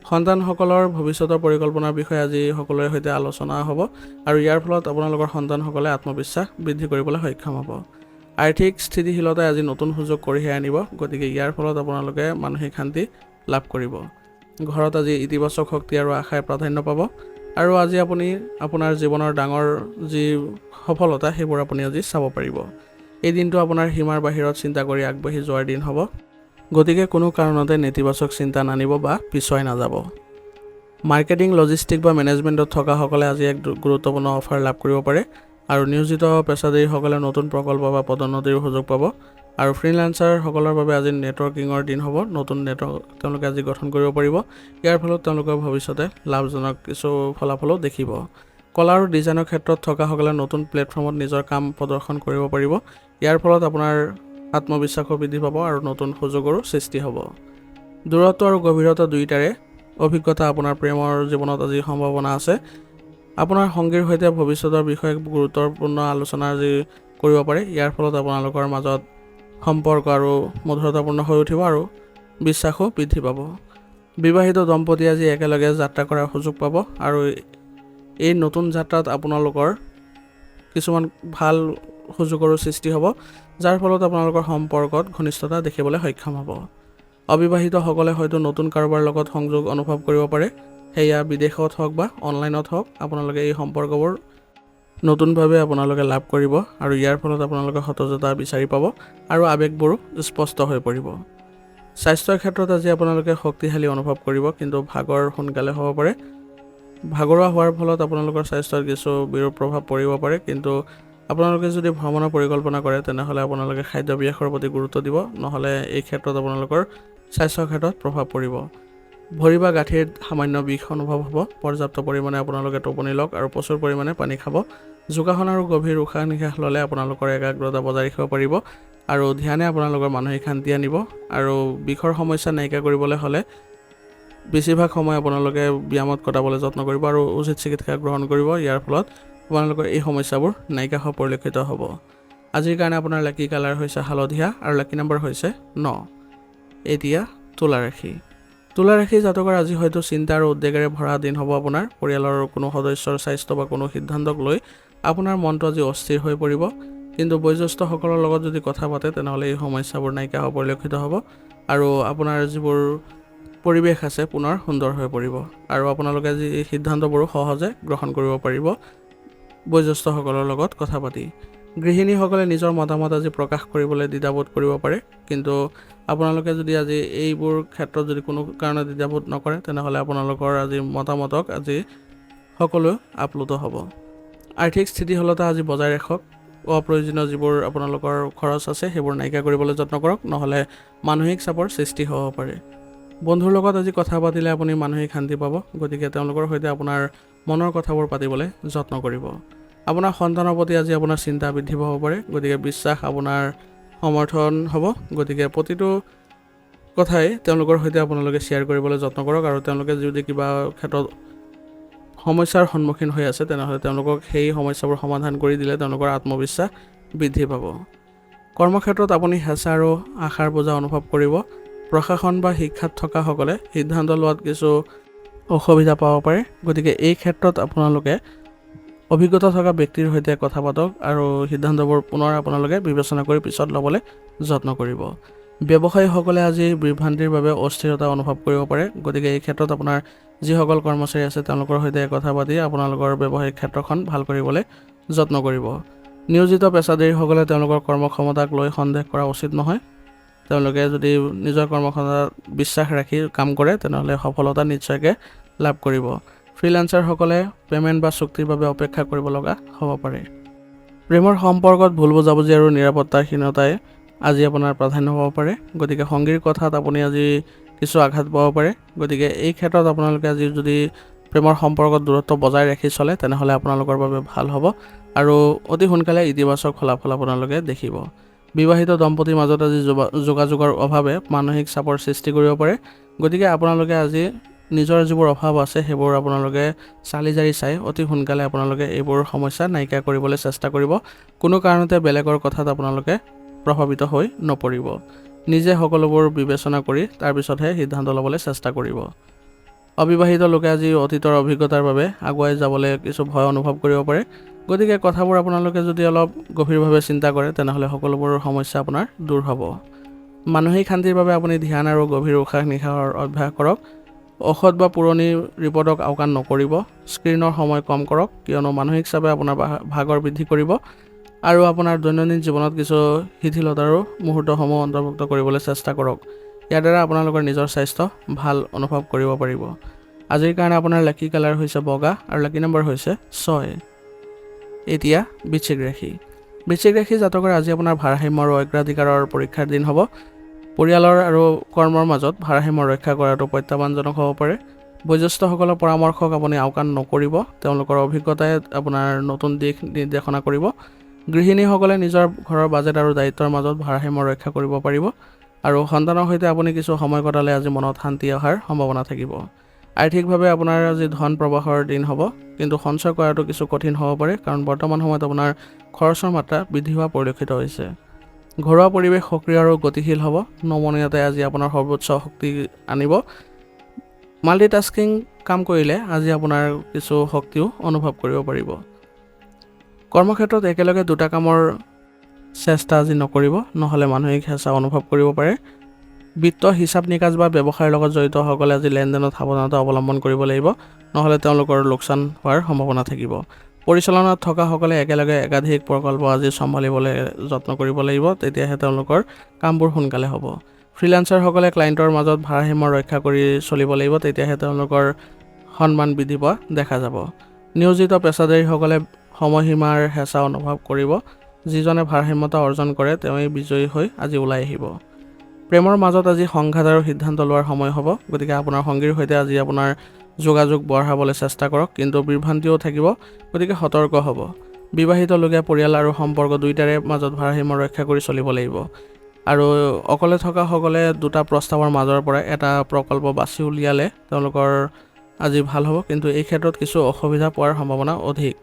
Speaker 1: সন্তানসকলৰ ভৱিষ্যতৰ পৰিকল্পনাৰ বিষয়ে আজি সকলোৰে সৈতে আলোচনা হ'ব আৰু ইয়াৰ ফলত আপোনালোকৰ সন্তানসকলে আত্মবিশ্বাস বৃদ্ধি কৰিবলৈ সক্ষম হ'ব। আৰ্থিক স্থিতিশীলতাই আজি নতুন সুযোগ কঢ়িয়াই আনিব। গতিকে ইয়াৰ ফলত আপোনালোকে মানসিক শান্তি লাভ কৰিব। ঘৰত আজি ইতিবাচক শক্তি আৰু আশাই প্ৰাধান্য পাব আৰু আজি আপুনি আপোনাৰ জীৱনৰ ডাঙৰ যি সফলতা সেইবোৰ আপুনি আজি চাব পাৰিব। এই দিনটো আপোনাৰ সীমাৰ বাহিৰত চিন্তা কৰি আগবাঢ়ি যোৱাৰ দিন হ'ব। গতিকে কোনো কাৰণতে নেতিবাচক চিন্তা নানিব বা পিছুৱাই নাযাব। মাৰ্কেটিং, লজিষ্টিক বা মেনেজমেণ্টত থকাসকলে আজি এক গুৰুত্বপূৰ্ণ অফাৰ লাভ কৰিব পাৰে আৰু নিয়োজিত পেছাদাৰীসকলে নতুন প্ৰকল্প বা পদোন্নতিৰ সুযোগ পাব আৰু ফ্ৰিলান্সাৰসকলৰ বাবে আজি নেটৱৰ্কিঙৰ দিন হ'ব। নতুন নেটৱৰ্ক তেওঁলোকে আজি গঠন কৰিব পাৰিব। ইয়াৰ ফলত তেওঁলোকৰ ভৱিষ্যতে লাভজনক কিছু ফলাফলো দেখিব। কলা আৰু ডিজাইনৰ ক্ষেত্ৰত থকাসকলে নতুন প্লেটফৰ্মত নিজৰ কাম প্ৰদৰ্শন কৰিব পাৰিব। ইয়াৰ ফলত আপোনাৰ আত্মবিশ্বাসো বৃদ্ধি পাব আৰু নতুন সুযোগৰো সৃষ্টি হ'ব। দূৰত্ব আৰু গভীৰতা দুয়োটাৰে অভিজ্ঞতা আপোনাৰ প্ৰেমৰ জীৱনত আজি সম্ভাৱনা আছে। আপোনাৰ সংগীৰ সৈতে ভৱিষ্যতৰ বিষয়ে গুৰুত্বপূৰ্ণ আলোচনা আজি কৰিব পাৰে। ইয়াৰ ফলত আপোনালোকৰ মাজত সম্পৰ্ক আৰু মধুৰতাপূৰ্ণ হৈ উঠিব আৰু বিশ্বাসো বৃদ্ধি পাব। বিবাহিত দম্পতি আজি একেলগে যাত্ৰা কৰাৰ সুযোগ পাব আৰু এই নতুন যাত্ৰাত আপোনালোকৰ কিছুমান ভাল সুযোগৰো সৃষ্টি হ'ব, যাৰ ফলত আপোনালোকৰ সম্পৰ্কত ঘনিষ্ঠতা দেখিবলৈ সক্ষম হ'ব। অবিবাহিতসকলে হয়তো নতুন কাৰোবাৰ লগত সংযোগ অনুভৱ কৰিব পাৰে। সেয়া বিদেশত হওক বা অনলাইনত হওক, আপোনালোকে এই সম্পৰ্কবোৰ নতুনভাৱে আপোনালোকে লাভ কৰিব আৰু ইয়াৰ ফলত আপোনালোকে সতেজতা বিচাৰি পাব আৰু আৱেগবোৰো স্পষ্ট হৈ পৰিব। স্বাস্থ্যৰ ক্ষেত্ৰত আজি আপোনালোকে শক্তিশালী অনুভৱ কৰিব, কিন্তু ভাগৰ সোনকালে হ'ব পাৰে। ভাগৰুৱা হোৱাৰ ফলত আপোনালোকৰ স্বাস্থ্যত কিছু বিৰূপ প্ৰভাৱ পৰিব পাৰে, কিন্তু আপোনালোকে যদি ভ্ৰমণৰ পৰিকল্পনা কৰে তেনেহ'লে আপোনালোকে খাদ্যাভ্যাসৰ প্ৰতি গুৰুত্ব দিব, নহ'লে এই ক্ষেত্ৰত আপোনালোকৰ স্বাস্থ্যৰ ক্ষেত্ৰত প্ৰভাৱ পৰিব। ভৰি বা গাঁঠিৰ সামান্য বিষ অনুভৱ হ'ব। পৰ্যাপ্ত পৰিমাণে আপোনালোকে টোপনি লওক আৰু প্ৰচুৰ পৰিমাণে পানী খাব। যোগাসন আৰু গভীৰ উশাহ নিশাহ ল'লে আপোনালোকৰ একাগ্ৰতা বজাই ৰাখিব পাৰিব আৰু ধ্যানে আপোনালোকৰ মানসিক শান্তি আনিব। আৰু বিষৰ সমস্যা নাইকিয়া কৰিবলৈ হ'লে বেছিভাগ সময় আপোনালোকে ব্যায়ামত কটাবলৈ যত্ন কৰিব আৰু উচিত চিকিৎসা গ্ৰহণ কৰিব। ইয়াৰ ফলত আপোনালোকৰ এই সমস্যাবোৰ নাইকিয়া হোৱা পৰিলক্ষিত হ'ব। আজিৰ কাৰণে আপোনাৰ লাকি কালাৰ হৈছে হালধীয়া আৰু লাকি নম্বৰ হৈছে 9। এতিয়া তুলা ৰাশি। তুলা ৰাশি জাতকৰ আজি হয়তো চিন্তা আৰু উদ্বেগেৰে ভৰা দিন হ'ব। আপোনাৰ পৰিয়ালৰ কোনো সদস্যৰ স্বাস্থ্য বা কোনো সিদ্ধান্তক লৈ আপোনাৰ মনটো আজি অস্থিৰ হৈ পৰিব, কিন্তু বয়োজ্যেষ্ঠসকলৰ লগত যদি কথা পাতে তেনেহ'লে এই সমস্যাবোৰ নাইকিয়া হোৱা পৰিলক্ষিত হ'ব আৰু আপোনাৰ যিবোৰ পৰিৱেশ আছে পুনৰ সুন্দৰ হৈ পৰিব আৰু আপোনালোকে যি সিদ্ধান্তবোৰো সহজে গ্ৰহণ কৰিব পাৰিব বয়োজ্যেষ্ঠসকলৰ লগত কথা পাতি। গৃহিণীসকলে নিজৰ মতামত আজি প্ৰকাশ কৰিবলৈ দ্বিধাবোধ কৰিব পাৰে, কিন্তু আপোনালোকে যদি আজি এইবোৰ ক্ষেত্ৰত যদি কোনো কাৰণে দ্বিধাবোধ নকৰে তেনেহ'লে আপোনালোকৰ আজি মতামতক আজি সকলো আপ্লুত হ'ব। আৰ্থিক স্থিতিশীলতা আজি বজাই ৰাখক। অপ্ৰয়োজনীয় যিবোৰ আপোনালোকৰ খৰচ আছে সেইবোৰ নাইকিয়া কৰিবলৈ যত্ন কৰক, নহ'লে মানসিক চাপৰ সৃষ্টি হ'ব পাৰে। বন্ধুৰ লগত আজি কথা পাতিলে আপুনি মানসিক শান্তি পাব। গতিকে তেওঁলোকৰ সৈতে আপোনাৰ মনৰ কথাবোৰ পাতিবলৈ যত্ন কৰিব। আপোনাৰ সন্তানৰ প্ৰতি আজি আপোনাৰ চিন্তা বৃদ্ধি পাব পাৰে। গতিকে বিশ্বাস আপোনাৰ সমৰ্থন হ'ব। গতিকে প্ৰতিটো কথাই তেওঁলোকৰ সৈতে আপোনালোকে শ্বেয়াৰ কৰিবলৈ যত্ন কৰক আৰু তেওঁলোকে যদি কিবা ক্ষেত্ৰত সমস্যাৰ সন্মুখীন হৈ আছে তেনেহ'লে তেওঁলোকক সেই সমস্যাবোৰ সমাধান কৰি দিলে তেওঁলোকৰ আত্মবিশ্বাস বৃদ্ধি পাব। কৰ্মক্ষেত্ৰত আপুনি হেঁচা আৰু আশাৰ বোজা অনুভৱ কৰিব। প্ৰশাসন বা শিক্ষাত থকাসকলে সিদ্ধান্ত লোৱাত কিছু অসুবিধা পাব পাৰে। গতিকে এই ক্ষেত্ৰত আপোনালোকে অভিজ্ঞতা থকা ব্যক্তিৰ সৈতে কথা পাতক আৰু সিদ্ধান্তবোৰ পুনৰ আপোনালোকে বিবেচনা কৰি পিছত ল'বলৈ যত্ন কৰিব। ব্যৱসায়ীসকলে আজি বিভ্ৰান্তিৰ বাবে অস্থিৰতা অনুভৱ কৰিব পাৰে, গতিকে এই ক্ষেত্ৰত আপোনাৰ যিসকল কৰ্মচাৰী আছে তেওঁলোকৰ সৈতে কথা পাতি আপোনালোকৰ ব্যৱসায়িক ক্ষেত্ৰখন ভাল কৰিবলৈ যত্ন কৰিব। নিয়োজিত পেছাদাৰীসকলে তেওঁলোকৰ কৰ্মক্ষমতাক লৈ সন্দেহ কৰা উচিত নহয়। তেওঁলোকে যদি নিজৰ কৰ্মক্ষমতাত বিশ্বাস ৰাখি কাম কৰে তেনেহ'লে সফলতা নিশ্চয়কৈ লাভ কৰিব। ফ্ৰিলেন্সাৰসকলে পে'মেণ্ট বা চুক্তিৰ বাবে অপেক্ষা কৰিব লগা হ'ব পাৰে। প্ৰেমৰ সম্পৰ্কত ভুল বুজাবুজি আৰু নিৰাপত্তাহীনতাই আজি আপোনাৰ প্ৰাধান্য হ'ব পাৰে, গতিকে সংগীৰ কথাত আপুনি আজি কিছু আঘাত পাব পাৰে। গতিকে এই ক্ষেত্ৰত আপোনালোকে আজি যদি প্ৰেমৰ সম্পৰ্কত দূৰত্ব বজাই ৰাখি চলে তেনেহ'লে আপোনালোকৰ বাবে ভাল হ'ব আৰু অতি সোনকালে ইতিবাচক ফলাফল আপোনালোকে দেখিব। বিবাহিত দম্পতীৰ মাজত আজি যোগাযোগৰ অভাৱে মানসিক চাপৰ সৃষ্টি কৰিব পাৰে, গতিকে আপোনালোকে আজি নিজৰ যিবোৰ অভাৱ আছে সেইবোৰ আপোনালোকে চালি জাৰি চাই অতি সোনকালে আপোনালোকে এইবোৰ সমস্যা নাইকিয়া কৰিবলৈ চেষ্টা কৰিব। কোনো কাৰণতে বেলেগৰ কথাত আপোনালোকে প্ৰভাৱিত হৈ নপৰিব। নিজে সকলোবোৰ বিবেচনা কৰি তাৰপিছতহে সিদ্ধান্ত ল'বলৈ চেষ্টা কৰিব। অবিবাহিত লোকে আজি অতীতৰ অভিজ্ঞতাৰ বাবে আগুৱাই যাবলৈ কিছু ভয় অনুভৱ কৰিব পাৰে, গতিকে কথাবোৰ আপোনালোকে যদি অলপ গভীৰভাৱে চিন্তা কৰে তেনেহ'লে সকলোবোৰ সমস্যা আপোনাৰ দূৰ হ'ব। মানসিক শান্তিৰ বাবে আপুনি ধ্যান আৰু গভীৰ উশাহ নিশাহৰ অভ্যাস কৰক। ঔষধ বা পুৰণি ৰিপৰ্টক আওকাণ নকৰিব। স্ক্ৰীনৰ সময় কম কৰক, কিয়নো মানসিক চাপে আপোনাৰ ভাগৰ বৃদ্ধি কৰিব আৰু আপোনাৰ দৈনন্দিন জীৱনত কিছু শিথিলতাৰো মুহূৰ্তসমূহ অন্তৰ্ভুক্ত কৰিবলৈ চেষ্টা কৰক। ইয়াৰ দ্বাৰা আপোনালোকৰ নিজৰ স্বাস্থ্য ভাল অনুভৱ কৰিব পাৰিব। আজিৰ কাৰণে আপোনাৰ লাকি কালাৰ হৈছে বগা আৰু লাকি নম্বৰ হৈছে 6। এতিয়া বৃশ্চিক ৰাশি। বৃশ্চিক ৰাশি জাতকৰ আজি আপোনাৰ ভাৰসাম্য আৰু অগ্ৰাধিকাৰৰ পৰীক্ষাৰ দিন হ'ব। পৰিয়ালৰ আৰু কৰ্মৰ মাজত ভাৰসাম্য ৰক্ষা কৰাটো প্ৰত্যাহ্বানজনক হ'ব পাৰে। বয়োজ্যেষ্ঠসকলৰ পৰামৰ্শক আপুনি আওকাণ নকৰিব, তেওঁলোকৰ অভিজ্ঞতাই আপোনাৰ নতুন দিশ নিৰ্দেশনা কৰিব। গৃহিণীসকলে নিজৰ ঘৰৰ বাজেট আৰু দায়িত্বৰ মাজত ভাৰসাম্য ৰক্ষা কৰিব পাৰিব আৰু সন্তানৰ সৈতে আপুনি কিছু সময় কটালে আজি মনত শান্তি অহাৰ সম্ভাৱনা থাকিব। আৰ্থিকভাৱে আপোনাৰ আজি ধন প্ৰৱাহৰ দিন হ'ব, কিন্তু সঞ্চয় কৰাটো কিছু কঠিন হ'ব পাৰে, কাৰণ বৰ্তমান সময়ত আপোনাৰ খৰচৰ মাত্ৰা বৃদ্ধি হোৱা পৰিলক্ষিত হৈছে। ঘৰুৱা পৰিৱেশ সক্ৰিয় আৰু গতিশীল হ'ব। নমনীয়তাই আজি আপোনাৰ সৰ্বোচ্চ শক্তি আনিব। মাল্টিটাস্কিং কাম কৰিলে আজি আপোনাৰ কিছু শক্তিও অনুভৱ কৰিব পাৰিব। কৰ্মক্ষেত্ৰত একেলগে দুটা কামৰ চেষ্টা আজি নকৰিব, নহ'লে মানসিক হেঁচা অনুভৱ কৰিব পাৰে। বিত্ত হিচাপ নিকাচ বা ব্যৱসায়ৰ লগত জড়িতসকলে আজি লেনদেনত সাৱধানতা অৱলম্বন কৰিব লাগিব, নহ'লে তেওঁলোকৰ লোকচান হোৱাৰ সম্ভাৱনা থাকিব। পৰিচালনাত থকাসকলে একেলগে একাধিক প্ৰকল্প আজি চম্ভালিবলৈ যত্ন কৰিব লাগিব, তেতিয়াহে তেওঁলোকৰ কামবোৰ সোনকালে হ'ব। ফ্ৰিলেন্সাৰসকলে ক্লায়েণ্টৰ মাজত ভাৰসাম্য ৰক্ষা কৰি চলিব লাগিব, তেতিয়াহে তেওঁলোকৰ সন্মান বৃদ্ধি পোৱা দেখা যাব। নিয়োজিত পেছাদাৰীসকলে সময়সীমাৰ হেঁচা অনুভৱ কৰিব। যিজনে ভাৰসাম্যতা অৰ্জন কৰে তেওঁই বিজয়ী হৈ আজি ওলাই আহিব। প্ৰেমৰ মাজত আজি সংঘাত আৰু সিদ্ধান্ত লোৱাৰ সময় হ'ব, গতিকে আপোনাৰ সংগীৰ সৈতে আজি আপোনাৰ যোগাযোগ বঢ়াবলৈ চেষ্টা কৰক, কিন্তু বিভ্ৰান্তিও থাকিব, গতিকে সতৰ্ক হ'ব। বিবাহিত লোকে পৰিয়াল আৰু সম্পৰ্ক দুয়োটাৰে মাজত ভাৰসাম্য ৰক্ষা কৰি চলিব লাগিব আৰু অকলে থকাসকলে দুটা প্ৰস্তাৱৰ মাজৰ পৰা এটা প্ৰকল্প বাছি উলিয়ালে তেওঁলোকৰ আজি ভাল হ'ব, কিন্তু এই ক্ষেত্ৰত কিছু অসুবিধা পোৱাৰ সম্ভাৱনা অধিক।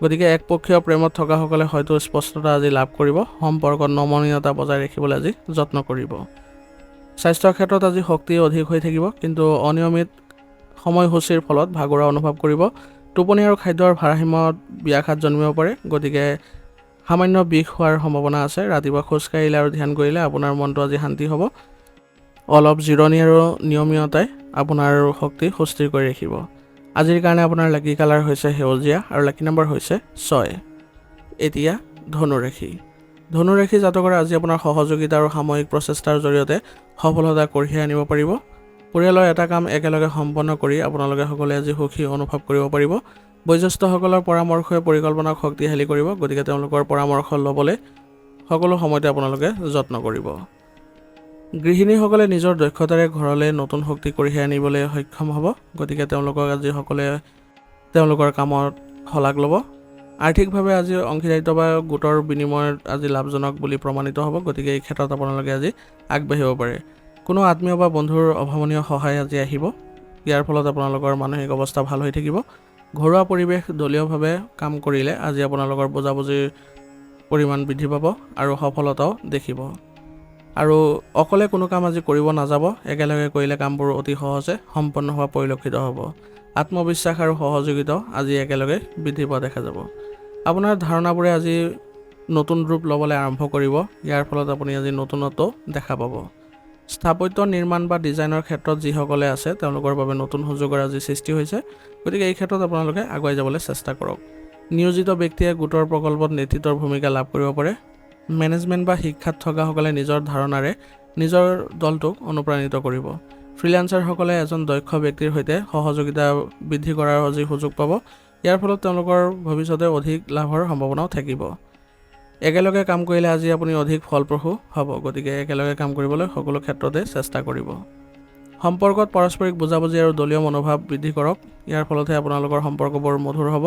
Speaker 1: গতিকে একপক্ষীয় প্ৰেমত থকাসকলে হয়তো স্পষ্টতা আজি লাভ কৰিব। সম্পৰ্কত নমনীয়তা বজাই ৰাখিবলৈ আজি যত্ন কৰিব। স্বাস্থ্যৰ ক্ষেত্ৰত আজি শক্তি অধিক হৈ থাকিব, কিন্তু অনিয়মিত সময়সূচীৰ ফলত ভাগৰুৱা অনুভৱ কৰিব। টোপনি আৰু খাদ্যৰ ভাৰসাম্যত ব্যাঘাত জন্মিব পাৰে, গতিকে সামান্য বিষ হোৱাৰ সম্ভাৱনা আছে। ৰাতিপুৱা খোজকাঢ়িলে আৰু ধ্যান কৰিলে আপোনাৰ মনটো আজি শান্তি হ'ব। অলপ জিৰণি আৰু নিয়মীয়তাই আপোনাৰ শক্তি সুস্থিৰ কৰি ৰাখিব। আজিৰ কাৰণে আপোনাৰ লাকি কালাৰ হৈছে সেউজীয়া আৰু লাকি নম্বৰ হৈছে 6। এতিয়া ধনুৰাশি। ধনুৰাশি জাতকৰ আজি আপোনাৰ সহযোগিতা আৰু সামূহিক প্ৰচেষ্টাৰ জৰিয়তে সফলতা কঢ়িয়াই আনিব পাৰিব। পৰিয়ালৰ এটা কাম একেলগে সম্পন্ন কৰি আপোনালোকে সকলোৱে আজি সুখী অনুভৱ কৰিব পাৰিব। বয়োজ্যেষ্ঠসকলৰ পৰামৰ্শই পৰিকল্পনাক শক্তিশালী কৰিব, গতিকে তেওঁলোকৰ পৰামৰ্শ ল'বলৈ সকলো সময়তে আপোনালোকে যত্ন কৰিব। গৃহিণীসকলে নিজৰ দক্ষতাৰে ঘৰলৈ নতুন শক্তি কঢ়িয়াই আনিবলৈ সক্ষম হ'ব, গতিকে তেওঁলোকক আজি সকলোৱে তেওঁলোকৰ কামত শলাগ ল'ব। আৰ্থিকভাৱে আজি অংশীদাৰিত্ব বা গোটৰ বিনিময়ত আজি লাভজনক বুলি প্ৰমাণিত হ'ব, গতিকে এই ক্ষেত্ৰত আপোনালোকে আজি আগবাঢ়িব পাৰে। কোনো আত্মীয় বা বন্ধুৰ অভাৱনীয় সহায় আজি আহিব, ইয়াৰ ফলত আপোনালোকৰ মানসিক অৱস্থা ভাল হৈ থাকিব। ঘৰুৱা পৰিৱেশ দলীয়ভাৱে কাম কৰিলে আজি আপোনালোকৰ বুজাবুজিৰ পৰিমাণ বৃদ্ধি পাব আৰু সফলতাও দেখিব। আৰু অকলে কোনো কাম আজি কৰিব নাযাব, একেলগে কৰিলে কামবোৰ অতি সহজে সম্পন্ন হোৱা পৰিলক্ষিত হ'ব। আত্মবিশ্বাস আৰু সহযোগিতাও আজি একেলগে বৃদ্ধি পোৱা দেখা যাব। আপোনাৰ ধাৰণাবোৰে আজি নতুন ৰূপ ল'বলৈ আৰম্ভ কৰিব। ইয়াৰ ফলত আপুনি আজি নতুনত্ব দেখা পাব। স্থাপত্য নিৰ্মাণ বা ডিজাইনৰ ক্ষেত্ৰত যিসকলে আছে তেওঁলোকৰ বাবে নতুন সুযোগৰ আজি সৃষ্টি হৈছে, গতিকে এই ক্ষেত্ৰত আপোনালোকে আগুৱাই যাবলৈ চেষ্টা কৰক। নিয়োজিত ব্যক্তিয়ে গোটৰ প্ৰকল্পত নেতৃত্বৰ ভূমিকা লাভ কৰিব পাৰে। মেনেজমেণ্ট বা শিক্ষাত থকাসকলে নিজৰ ধাৰণাৰে নিজৰ দলটোক অনুপ্ৰাণিত কৰিব। ফ্ৰিল্যান্সাৰসকলে এজন দক্ষ ব্যক্তিৰ সৈতে সহযোগিতা বৃদ্ধি কৰাৰ আজি সুযোগ পাব। ইয়াৰ ফলত তেওঁলোকৰ ভৱিষ্যতে অধিক লাভৰ সম্ভাৱনাও থাকিব। একেলগে কাম কৰিলে আজি আপুনি অধিক ফলপ্ৰসূ হ'ব, গতিকে একেলগে কাম কৰিবলৈ সকলো ক্ষেত্ৰতে চেষ্টা কৰিব। সম্পৰ্কত পাৰস্পৰিক বুজাবুজি আৰু দলীয় মনোভাৱ বৃদ্ধি কৰক। ইয়াৰ ফলতহে আপোনালোকৰ সম্পৰ্কবোৰ মধুৰ হ'ব।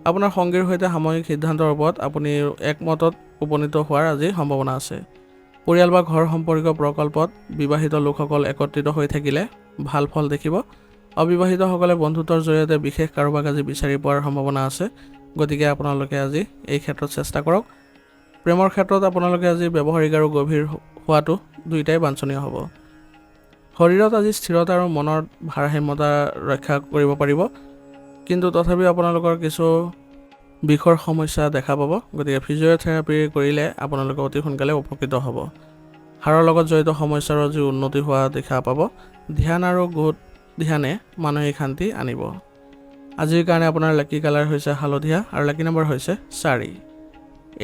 Speaker 1: আপোনাৰ সংগীৰ সৈতে সাময়িক সিদ্ধান্তৰ ওপৰত আপুনি একমতত উপনীত হোৱাৰ আজি সম্ভাৱনা আছে। পৰিয়াল বা ঘৰ সম্পৰ্কীয় প্ৰকল্পত বিবাহিত লোকসকল একত্ৰিত হৈ থাকিলে ভাল ফল দেখিব। অবিবাহিতসকলে বন্ধুত্বৰ জৰিয়তে বিশেষ কাৰোবাক আজি বিচাৰি পোৱাৰ সম্ভাৱনা আছে, গতিকে আপোনালোকে আজি এই ক্ষেত্ৰত চেষ্টা কৰক। প্ৰেমৰ ক্ষেত্ৰত আপোনালোকে আজি ব্যৱহাৰিক আৰু গভীৰ হোৱাটো দুয়োটাই বাঞ্ছনীয় হ'ব। শৰীৰত আজি স্থিৰতা আৰু মনৰ ভাৰসাম্যতা ৰক্ষা কৰিব পাৰিব, কিন্তু তথাপিও আপোনালোকৰ কিছু বিষৰ সমস্যা দেখা পাব, গতিকে ফিজিঅ'থেৰাপি কৰিলে আপোনালোকে অতি সোনকালে উপকৃত হ'ব। হাড়ৰ লগত জড়িত সমস্যাৰ আজি উন্নতি হোৱা দেখা পাব। ধ্যান আৰু গোট ধ্যানে মানসিক শান্তি আনিব। আজিৰ কাৰণে আপোনাৰ লাকি কালাৰ হৈছে হালধীয়া আৰু লাকি নম্বৰ হৈছে 4।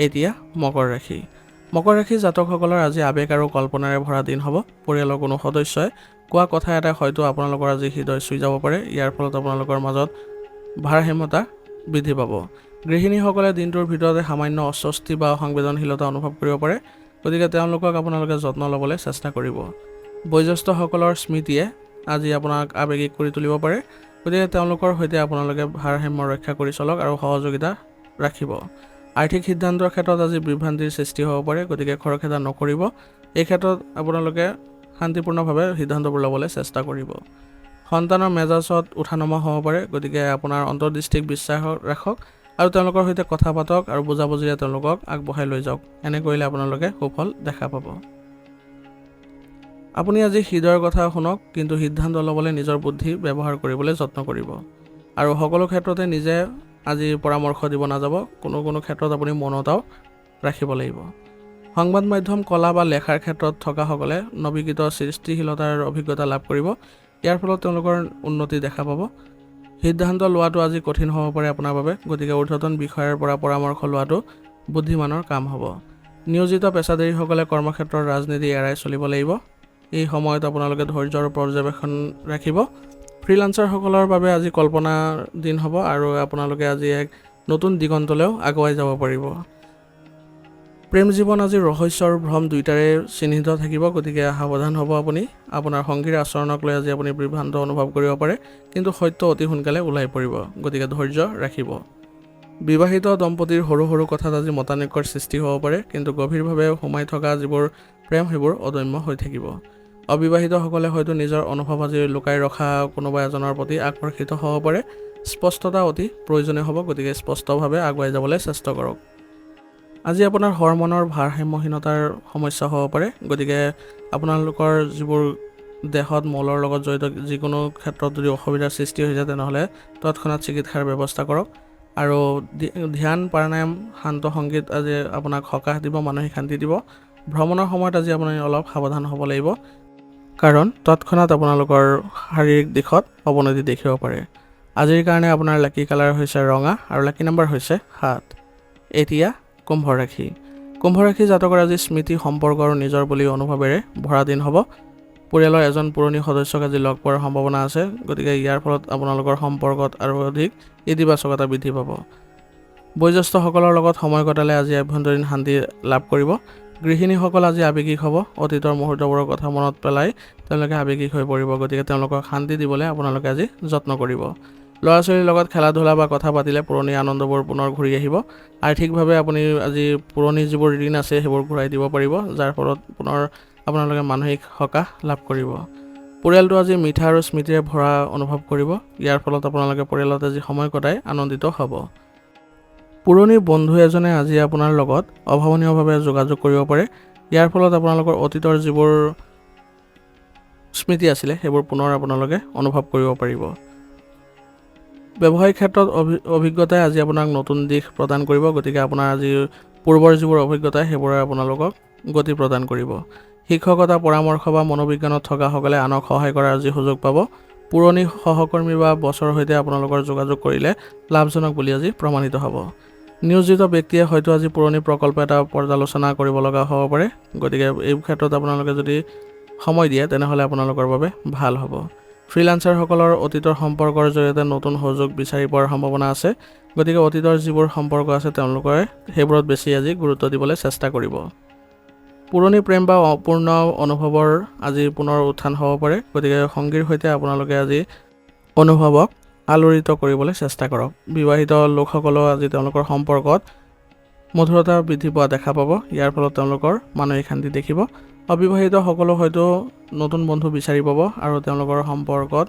Speaker 1: এতিয়া মকৰ ৰাশি। মকৰ ৰাশি জাতকসকলৰ আজি আৱেগ আৰু কল্পনাৰে ভৰা দিন হ'ব। পৰিয়ালৰ কোনো সদস্যই কোৱা কথা এটাই হয়তো আপোনালোকৰ আজি হৃদয় চুই যাব পাৰে। ইয়াৰ ফলত আপোনালোকৰ মাজত ভাৰসাম্যতা বৃদ্ধি পাব। গৃহিণীসকলে দিনটোৰ ভিতৰতে সামান্য অস্বস্তি বা সংবেদনশীলতা অনুভৱ কৰিব পাৰে, গতিকে তেওঁলোকক আপোনালোকে যত্ন ল'বলৈ চেষ্টা কৰিব। বয়োজ্যেষ্ঠসকলৰ স্মৃতিয়ে আজি আপোনাক আৱেগিক কৰি তুলিব পাৰে, গতিকে তেওঁলোকৰ সৈতে আপোনালোকে ভাৰসাম্য ৰক্ষা কৰি চলক আৰু সহযোগিতা ৰাখিব। আৰ্থিক সিদ্ধান্তৰ ক্ষেত্ৰত আজি বিভ্ৰান্তিৰ সৃষ্টি হ'ব পাৰে, গতিকে খৰখেদা নকৰিব। এই ক্ষেত্ৰত আপোনালোকে শান্তিপূৰ্ণভাৱে সিদ্ধান্তবোৰ ল'বলৈ চেষ্টা কৰিব। সন্তানৰ মেজাজত উঠা নমা হ'ব পাৰে, গতিকে আপোনাৰ অন্তৰ্দৃষ্টিক বিশ্বাস ৰাখক আৰু তেওঁলোকৰ সৈতে কথা পাতক আৰু বুজাবুজিৰে তেওঁলোকক আগবঢ়াই লৈ যাওক। এনে কৰিলে আপোনালোকে সুফল দেখা পাব। আপুনি আজি হৃদয়ৰ কথা শুনক, কিন্তু সিদ্ধান্ত ল'বলৈ নিজৰ বুদ্ধি ব্যৱহাৰ কৰিবলৈ যত্ন কৰিব আৰু সকলো ক্ষেত্ৰতে নিজে আজি পৰামৰ্শ দিব নাযাব। কোনো ক্ষেত্ৰত আপুনি মৌনতাও ৰাখিব লাগিব। সংবাদ মাধ্যম, কলা বা লেখাৰ ক্ষেত্ৰত থকাসকলে নৱীকৃত সৃষ্টিশীলতাৰ অভিজ্ঞতা লাভ কৰিব। ইয়াৰ ফলত তেওঁলোকৰ উন্নতি দেখা পাব। সিদ্ধান্ত লোৱাটো আজি কঠিন হ'ব পাৰে আপোনাৰ বাবে, গতিকে ঊৰ্ধ্বতন বিষয়াৰ পৰা পৰামৰ্শ লোৱাটো বুদ্ধিমানৰ কাম হ'ব। নিয়োজিত পেছাদাৰীসকলে কৰ্মক্ষেত্ৰৰ ৰাজনীতি এৰাই চলিব লাগিব। এই সময়ত আপোনালোকে ধৈৰ্য আৰু পৰ্যবেক্ষণ ৰাখিব। ফ্ৰিলান্সাৰসকলৰ বাবে আজি কল্পনাৰ দিন হ'ব আৰু আপোনালোকে আজি এক নতুন দিগন্তলৈও আগুৱাই যাব পাৰিব। প্ৰেম জীৱন আজি ৰহস্য আৰু ভ্ৰম দুয়োটাৰে চিহ্নিত থাকিব, গতিকে সাৱধান হ'ব আপুনি। আপোনাৰ সংগীৰ আচৰণক লৈ আজি আপুনি বিভ্ৰান্ত অনুভৱ কৰিব পাৰে, কিন্তু সত্য অতি সোনকালে ওলাই পৰিব, গতিকে ধৈৰ্য ৰাখিব। বিবাহিত দম্পতীৰ সৰু সৰু কথাত আজি মতানৈক্যৰ সৃষ্টি হ'ব পাৰে, কিন্তু গভীৰভাৱে সোমাই থকা যিবোৰ প্ৰেম সেইবোৰ অদম্য হৈ থাকিব। অবিবাহিতসকলে হয়তো নিজৰ অনুভৱ আজি লুকাই ৰখা কোনোবা এজনৰ প্ৰতি আকৰ্ষিত হ'ব পাৰে। স্পষ্টতা অতি প্ৰয়োজনীয় হ'ব, গতিকে স্পষ্টভাৱে আগুৱাই যাবলৈ চেষ্টা কৰক। আজি আপোনাৰ হৰমনৰ ভাৰসাম্যহীনতাৰ সমস্যা হ'ব পাৰে, গতিকে আপোনালোকৰ যিবোৰ দেহত মলৰ লগত জড়িত যিকোনো ক্ষেত্ৰত যদি অসুবিধাৰ সৃষ্টি হৈ যায় তেনেহ'লে তৎক্ষণাত চিকিৎসাৰ ব্যৱস্থা কৰক আৰু ধ্যান, প্ৰাণায়াম, শান্ত সংগীত আজি আপোনাক সকাহ দিব, মানসিক শান্তি দিব। ভ্ৰমণৰ সময়ত আজি আপুনি অলপ সাৱধান হ'ব লাগিব, কাৰণ তৎক্ষণাত আপোনালোকৰ শাৰীৰিক দিশত অৱনতি দেখিব পাৰে। আজিৰ কাৰণে আপোনাৰ লাকি কালাৰ হৈছে ৰঙা আৰু লাকি নম্বৰ হৈছে 7। এতিয়া কুম্ভ ৰাশি। কুম্ভ ৰাশি জাতকৰ আজি স্মৃতি, সম্পৰ্ক আৰু নিজৰ বুলি অনুভৱেৰে ভৰা দিন হ'ব। পৰিয়ালৰ এজন পুৰণি সদস্যক আজি লগ পোৱাৰ সম্ভাৱনা আছে, গতিকে ইয়াৰ ফলত আপোনালোকৰ সম্পৰ্কত আৰু অধিক ইতিবাচকতা বৃদ্ধি পাব। বয়োজ্যেষ্ঠসকলৰ লগত সময় কটালে আজি আভ্যন্তৰীণ শান্তি লাভ কৰিব। গৃহিণীসকল আজি আৱেগিক হ'ব। অতীতৰ মুহূৰ্তবোৰৰ কথা মনত পেলাই তেওঁলোকে আৱেগিক হৈ পৰিব, গতিকে তেওঁলোকক শান্তি দিবলৈ আপোনালোকে আজি যত্ন কৰিব। ল'ৰা ছোৱালীৰ লগত খেলা ধূলা বা কথা পাতিলে পুৰণি আনন্দবোৰ পুনৰ ঘূৰি আহিব। আৰ্থিকভাৱে আপুনি আজি পুৰণি যিবোৰ ঋণ আছে সেইবোৰ ঘূৰাই দিব পাৰিব, যাৰ ফলত পুনৰ আপোনালোকে মানসিক সকাহ লাভ কৰিব। পৰিয়ালটো আজি মিঠা আৰু স্মৃতিৰে ভৰা অনুভৱ কৰিব। ইয়াৰ ফলত আপোনালোকে পৰিয়ালত আজি সময় কটাই আনন্দিত হ'ব। পুৰণি বন্ধু এজনে আজি আপোনাৰ লগত অভাৱনীয়ভাৱে যোগাযোগ কৰিব পাৰে। ইয়াৰ ফলত আপোনালোকৰ অতীতৰ যিবোৰ স্মৃতি আছিলে সেইবোৰ পুনৰ আপোনালোকে অনুভৱ কৰিব পাৰিব। ব্যৱসায়িক ক্ষেত্ৰত অভিজ্ঞতাই আজি আপোনাক নতুন দিশ প্ৰদান কৰিব, গতিকে আপোনাৰ আজি পূৰ্বৰ যিবোৰ অভিজ্ঞতা সেইবোৰে আপোনালোকক গতি প্ৰদান কৰিব। শিক্ষকতা, পৰামৰ্শ বা মনোবিজ্ঞানত থকাসকলে আনক সহায় কৰাৰ আজি সুযোগ পাব। পুৰণি সহকৰ্মী বা বছৰৰ সৈতে আপোনালোকৰ যোগাযোগ কৰিলে লাভজনক বুলি আজি প্ৰমাণিত হ'ব। নিয়োজিত ব্যক্তিয়ে হয়তো আজি পুৰণি প্ৰকল্প এটা পৰ্যালোচনা কৰিব লগা হ'ব পাৰে, গতিকে এই ক্ষেত্ৰত আপোনালোকে যদি সময় দিয়ে তেনেহ'লে আপোনালোকৰ বাবে ভাল হ'ব। ফ্ৰিলান্সাৰসকলৰ অতীতৰ সম্পৰ্কৰ জৰিয়তে নতুন সুযোগ বিচাৰি পোৱাৰ সম্ভাৱনা আছে, গতিকে অতীতৰ যিবোৰ সম্পৰ্ক আছে তেওঁলোকে সেইবোৰত বেছি আজি গুৰুত্ব দিবলৈ চেষ্টা কৰিব। পুৰণি প্ৰেম বা অপূৰ্ণ অনুভৱৰ আজি পুনৰ উত্থান হ'ব পাৰে, গতিকে সংগীৰ সৈতে আপোনালোকে আজি অনুভৱক আলোড়িত কৰিবলৈ চেষ্টা কৰক। বিবাহিত লোকসকলেও আজি তেওঁলোকৰ সম্পৰ্কত মধুৰতা বৃদ্ধি পোৱা দেখা পাব, ইয়াৰ ফলত তেওঁলোকৰ মানসিক শান্তি দেখিব। অবিবাহিতসকলেও হয়তো নতুন বন্ধু বিচাৰি পাব আৰু তেওঁলোকৰ সম্পৰ্কত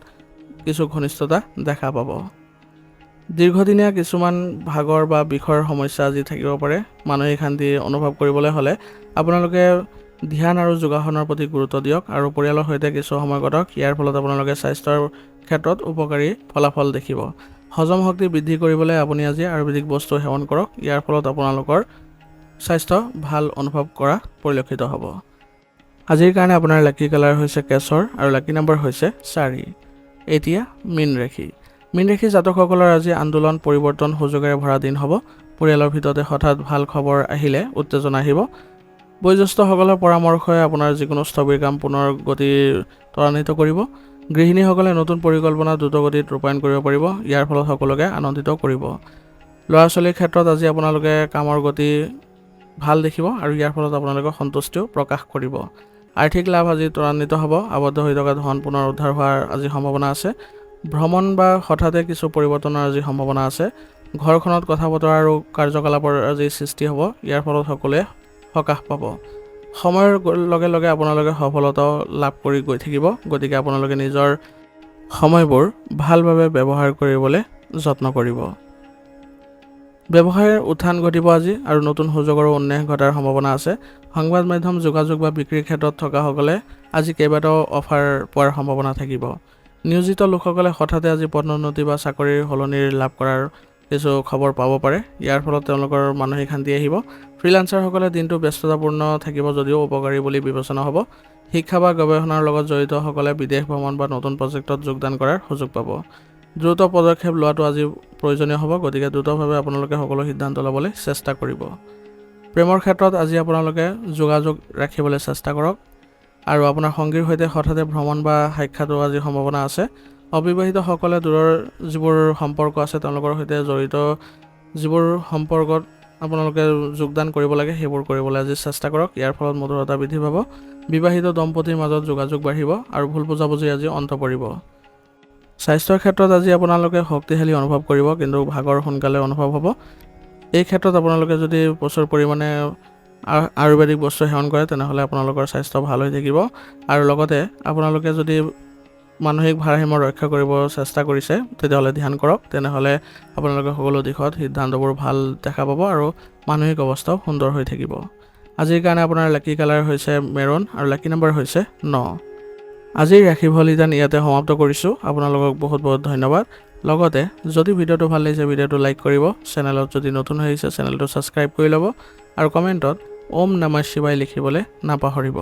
Speaker 1: কিছু ঘনিষ্ঠতা দেখা পাব। দীৰ্ঘদিনীয়া কিছুমান ভাগৰ বা বিষৰ সমস্যা আজি থাকিব পাৰে। মানসিক শান্তি অনুভৱ কৰিবলৈ হ'লে আপোনালোকে ধ্যান আৰু যোগাসনৰ প্ৰতি গুৰুত্ব দিয়ক আৰু পৰিয়ালৰ সৈতে কিছু সময় কটাওক। ইয়াৰ ফলত আপোনালোকে স্বাস্থ্যৰ ক্ষেত্ৰত উপকাৰী ফলাফল দেখিব। হজম শক্তি বৃদ্ধি কৰিবলৈ আপুনি আজি আয়ুৰ্বেদিক বস্তু সেৱন কৰক, ইয়াৰ ফলত আপোনালোকৰ স্বাস্থ্য ভাল অনুভৱ কৰা পৰিলক্ষিত হ'ব। আজিৰ কাৰণে আপোনাৰ লাকি কালাৰ হৈছে কেশৰ আৰু লাকি নম্বৰ হৈছে 4। এতিয়া মীন ৰাশি। মীন ৰাশি জাতকসকলৰ আজি আন্দোলন, পৰিৱৰ্তন, সুযোগেৰে ভৰা দিন হ'ব। পৰিয়ালৰ ভিতৰতে হঠাৎ ভাল খবৰ আহিলে উত্তেজনা আহিব। বয়োজ্যেষ্ঠসকলৰ পৰামৰ্শই আপোনাৰ যিকোনো স্থবিৰ কাম পুনৰ গতি ত্বৰান্বিত কৰিব। গৃহিণীসকলে নতুন পৰিকল্পনা দ্ৰুতগতিত ৰূপায়ণ কৰিব পাৰিব, ইয়াৰ ফলত সকলোকে আনন্দিত কৰিব। ল'ৰা ছোৱালীৰ ক্ষেত্ৰত আজি আপোনালোকে কামৰ গতি ভাল দেখিব আৰু ইয়াৰ ফলত আপোনালোকে সন্তুষ্টিও প্ৰকাশ কৰিব। আৰ্থিক লাভ আজি ত্বৰান্বিত হ'ব। আবদ্ধ হৈ থকা ধন পুনৰ উদ্ধাৰ হোৱাৰ আজি সম্ভাৱনা আছে। ভ্ৰমণ বা হঠাতে কিছু পৰিৱৰ্তনৰ আজি সম্ভাৱনা আছে। ঘৰখনত কথা বতৰা আৰু কাৰ্যকলাপৰ আজি সৃষ্টি হ'ব, ইয়াৰ ফলত সকলোৱে সকাহ পাব। সময়ৰ লগে লগে আপোনালোকে সফলতাও লাভ কৰি গৈ থাকিব, গতিকে আপোনালোকে নিজৰ সময়বোৰ ভালভাৱে ব্যৱহাৰ কৰিবলৈ যত্ন কৰিব। ব্যৱসায়ৰ উত্থান ঘটিব আজি আৰু নতুন সুযোগৰো উন্মেষ ঘটাৰ সম্ভাৱনা আছে। সংবাদ মাধ্যম, যোগাযোগ বা বিক্ৰীৰ ক্ষেত্ৰত থকাসকলে আজি কেইবাটাও অফাৰ পোৱাৰ সম্ভাৱনা থাকিব। নিয়োজিত লোকসকলে হঠাতে আজি পদোন্নতি বা চাকৰিৰ সলনি লাভ কৰাৰ কিছু খবৰ পাব পাৰে, ইয়াৰ ফলত তেওঁলোকৰ মানসিক শান্তি আহিব। ফ্ৰিলান্সাৰসকলে দিনটো ব্যস্ততাপূৰ্ণ থাকিব যদিও উপকাৰী বুলি বিবেচনা হ'ব। শিক্ষা বা গৱেষণাৰ লগত জড়িতসকলে বিদেশ ভ্ৰমণ বা নতুন প্ৰজেক্টত যোগদান কৰাৰ সুযোগ পাব। দ্ৰুত পদক্ষেপ লোৱাটো আজি প্ৰয়োজনীয় হ'ব, গতিকে দ্ৰুতভাৱে আপোনালোকে সকলো সিদ্ধান্ত ল'বলৈ চেষ্টা কৰিব। প্ৰেমৰ ক্ষেত্ৰত আজি আপোনালোকে যোগাযোগ ৰাখিবলৈ চেষ্টা কৰক আৰু আপোনাৰ সংগীৰ সৈতে হঠাতে ভ্ৰমণ বা সাক্ষাতৰ আজি সম্ভাৱনা আছে। অবিবাহিতসকলে দূৰৰ যিবোৰ সম্পৰ্ক আছে তেওঁলোকৰ সৈতে জড়িত যিবোৰ সম্পৰ্কত আপোনালোকে যোগদান কৰিব লাগে সেইবোৰ কৰিবলৈ আজি চেষ্টা কৰক, ইয়াৰ ফলত মধুৰতা বৃদ্ধি পাব। বিবাহিত দম্পতীৰ মাজত যোগাযোগ বাঢ়িব আৰু ভুল বুজাবুজি আজি অন্ত পৰিব। স্বাস্থ্যৰ ক্ষেত্ৰত আজি আপোনালোকে শক্তিশালী অনুভৱ কৰিব, কিন্তু ভাগৰ সোনকালে অনুভৱ হ'ব। এই ক্ষেত্ৰত আপোনালোকে যদি প্ৰচুৰ পৰিমাণে আয়ুৰ্বেদিক বস্তু সেৱন কৰে তেনেহ'লে আপোনালোকৰ স্বাস্থ্য ভাল হৈ থাকিব আৰু লগতে আপোনালোকে যদি মানসিক ভাৰসাম্য ৰক্ষা কৰিব চেষ্টা কৰিছে তেতিয়াহ'লে ধ্যান কৰক, তেনেহ'লে আপোনালোকে সকলো দিশত সিদ্ধান্তবোৰ ভাল দেখা পাব আৰু মানসিক অৱস্থাও সুন্দৰ হৈ থাকিব। আজিৰ কাৰণে আপোনাৰ লাকি কালাৰ হৈছে মেৰুন আৰু লাকি নম্বৰ হৈছে 9। আজিৰ ৰাশিফল ইয়াতে সমাপ্ত কৰিছোঁ। আপোনালোকক বহুত বহুত ধন্যবাদ। লগতে যদি ভিডিঅ'টো ভাল লাগিছে ভিডিঅ'টো লাইক কৰিব, চেনেলত যদি নতুন হৈ আহিছে চেনেলটো ছাবস্ক্ৰাইব কৰি ল'ব আৰু কমেণ্টত ওম নমঃ শিৱায় লিখিবলৈ নাপাহৰিব।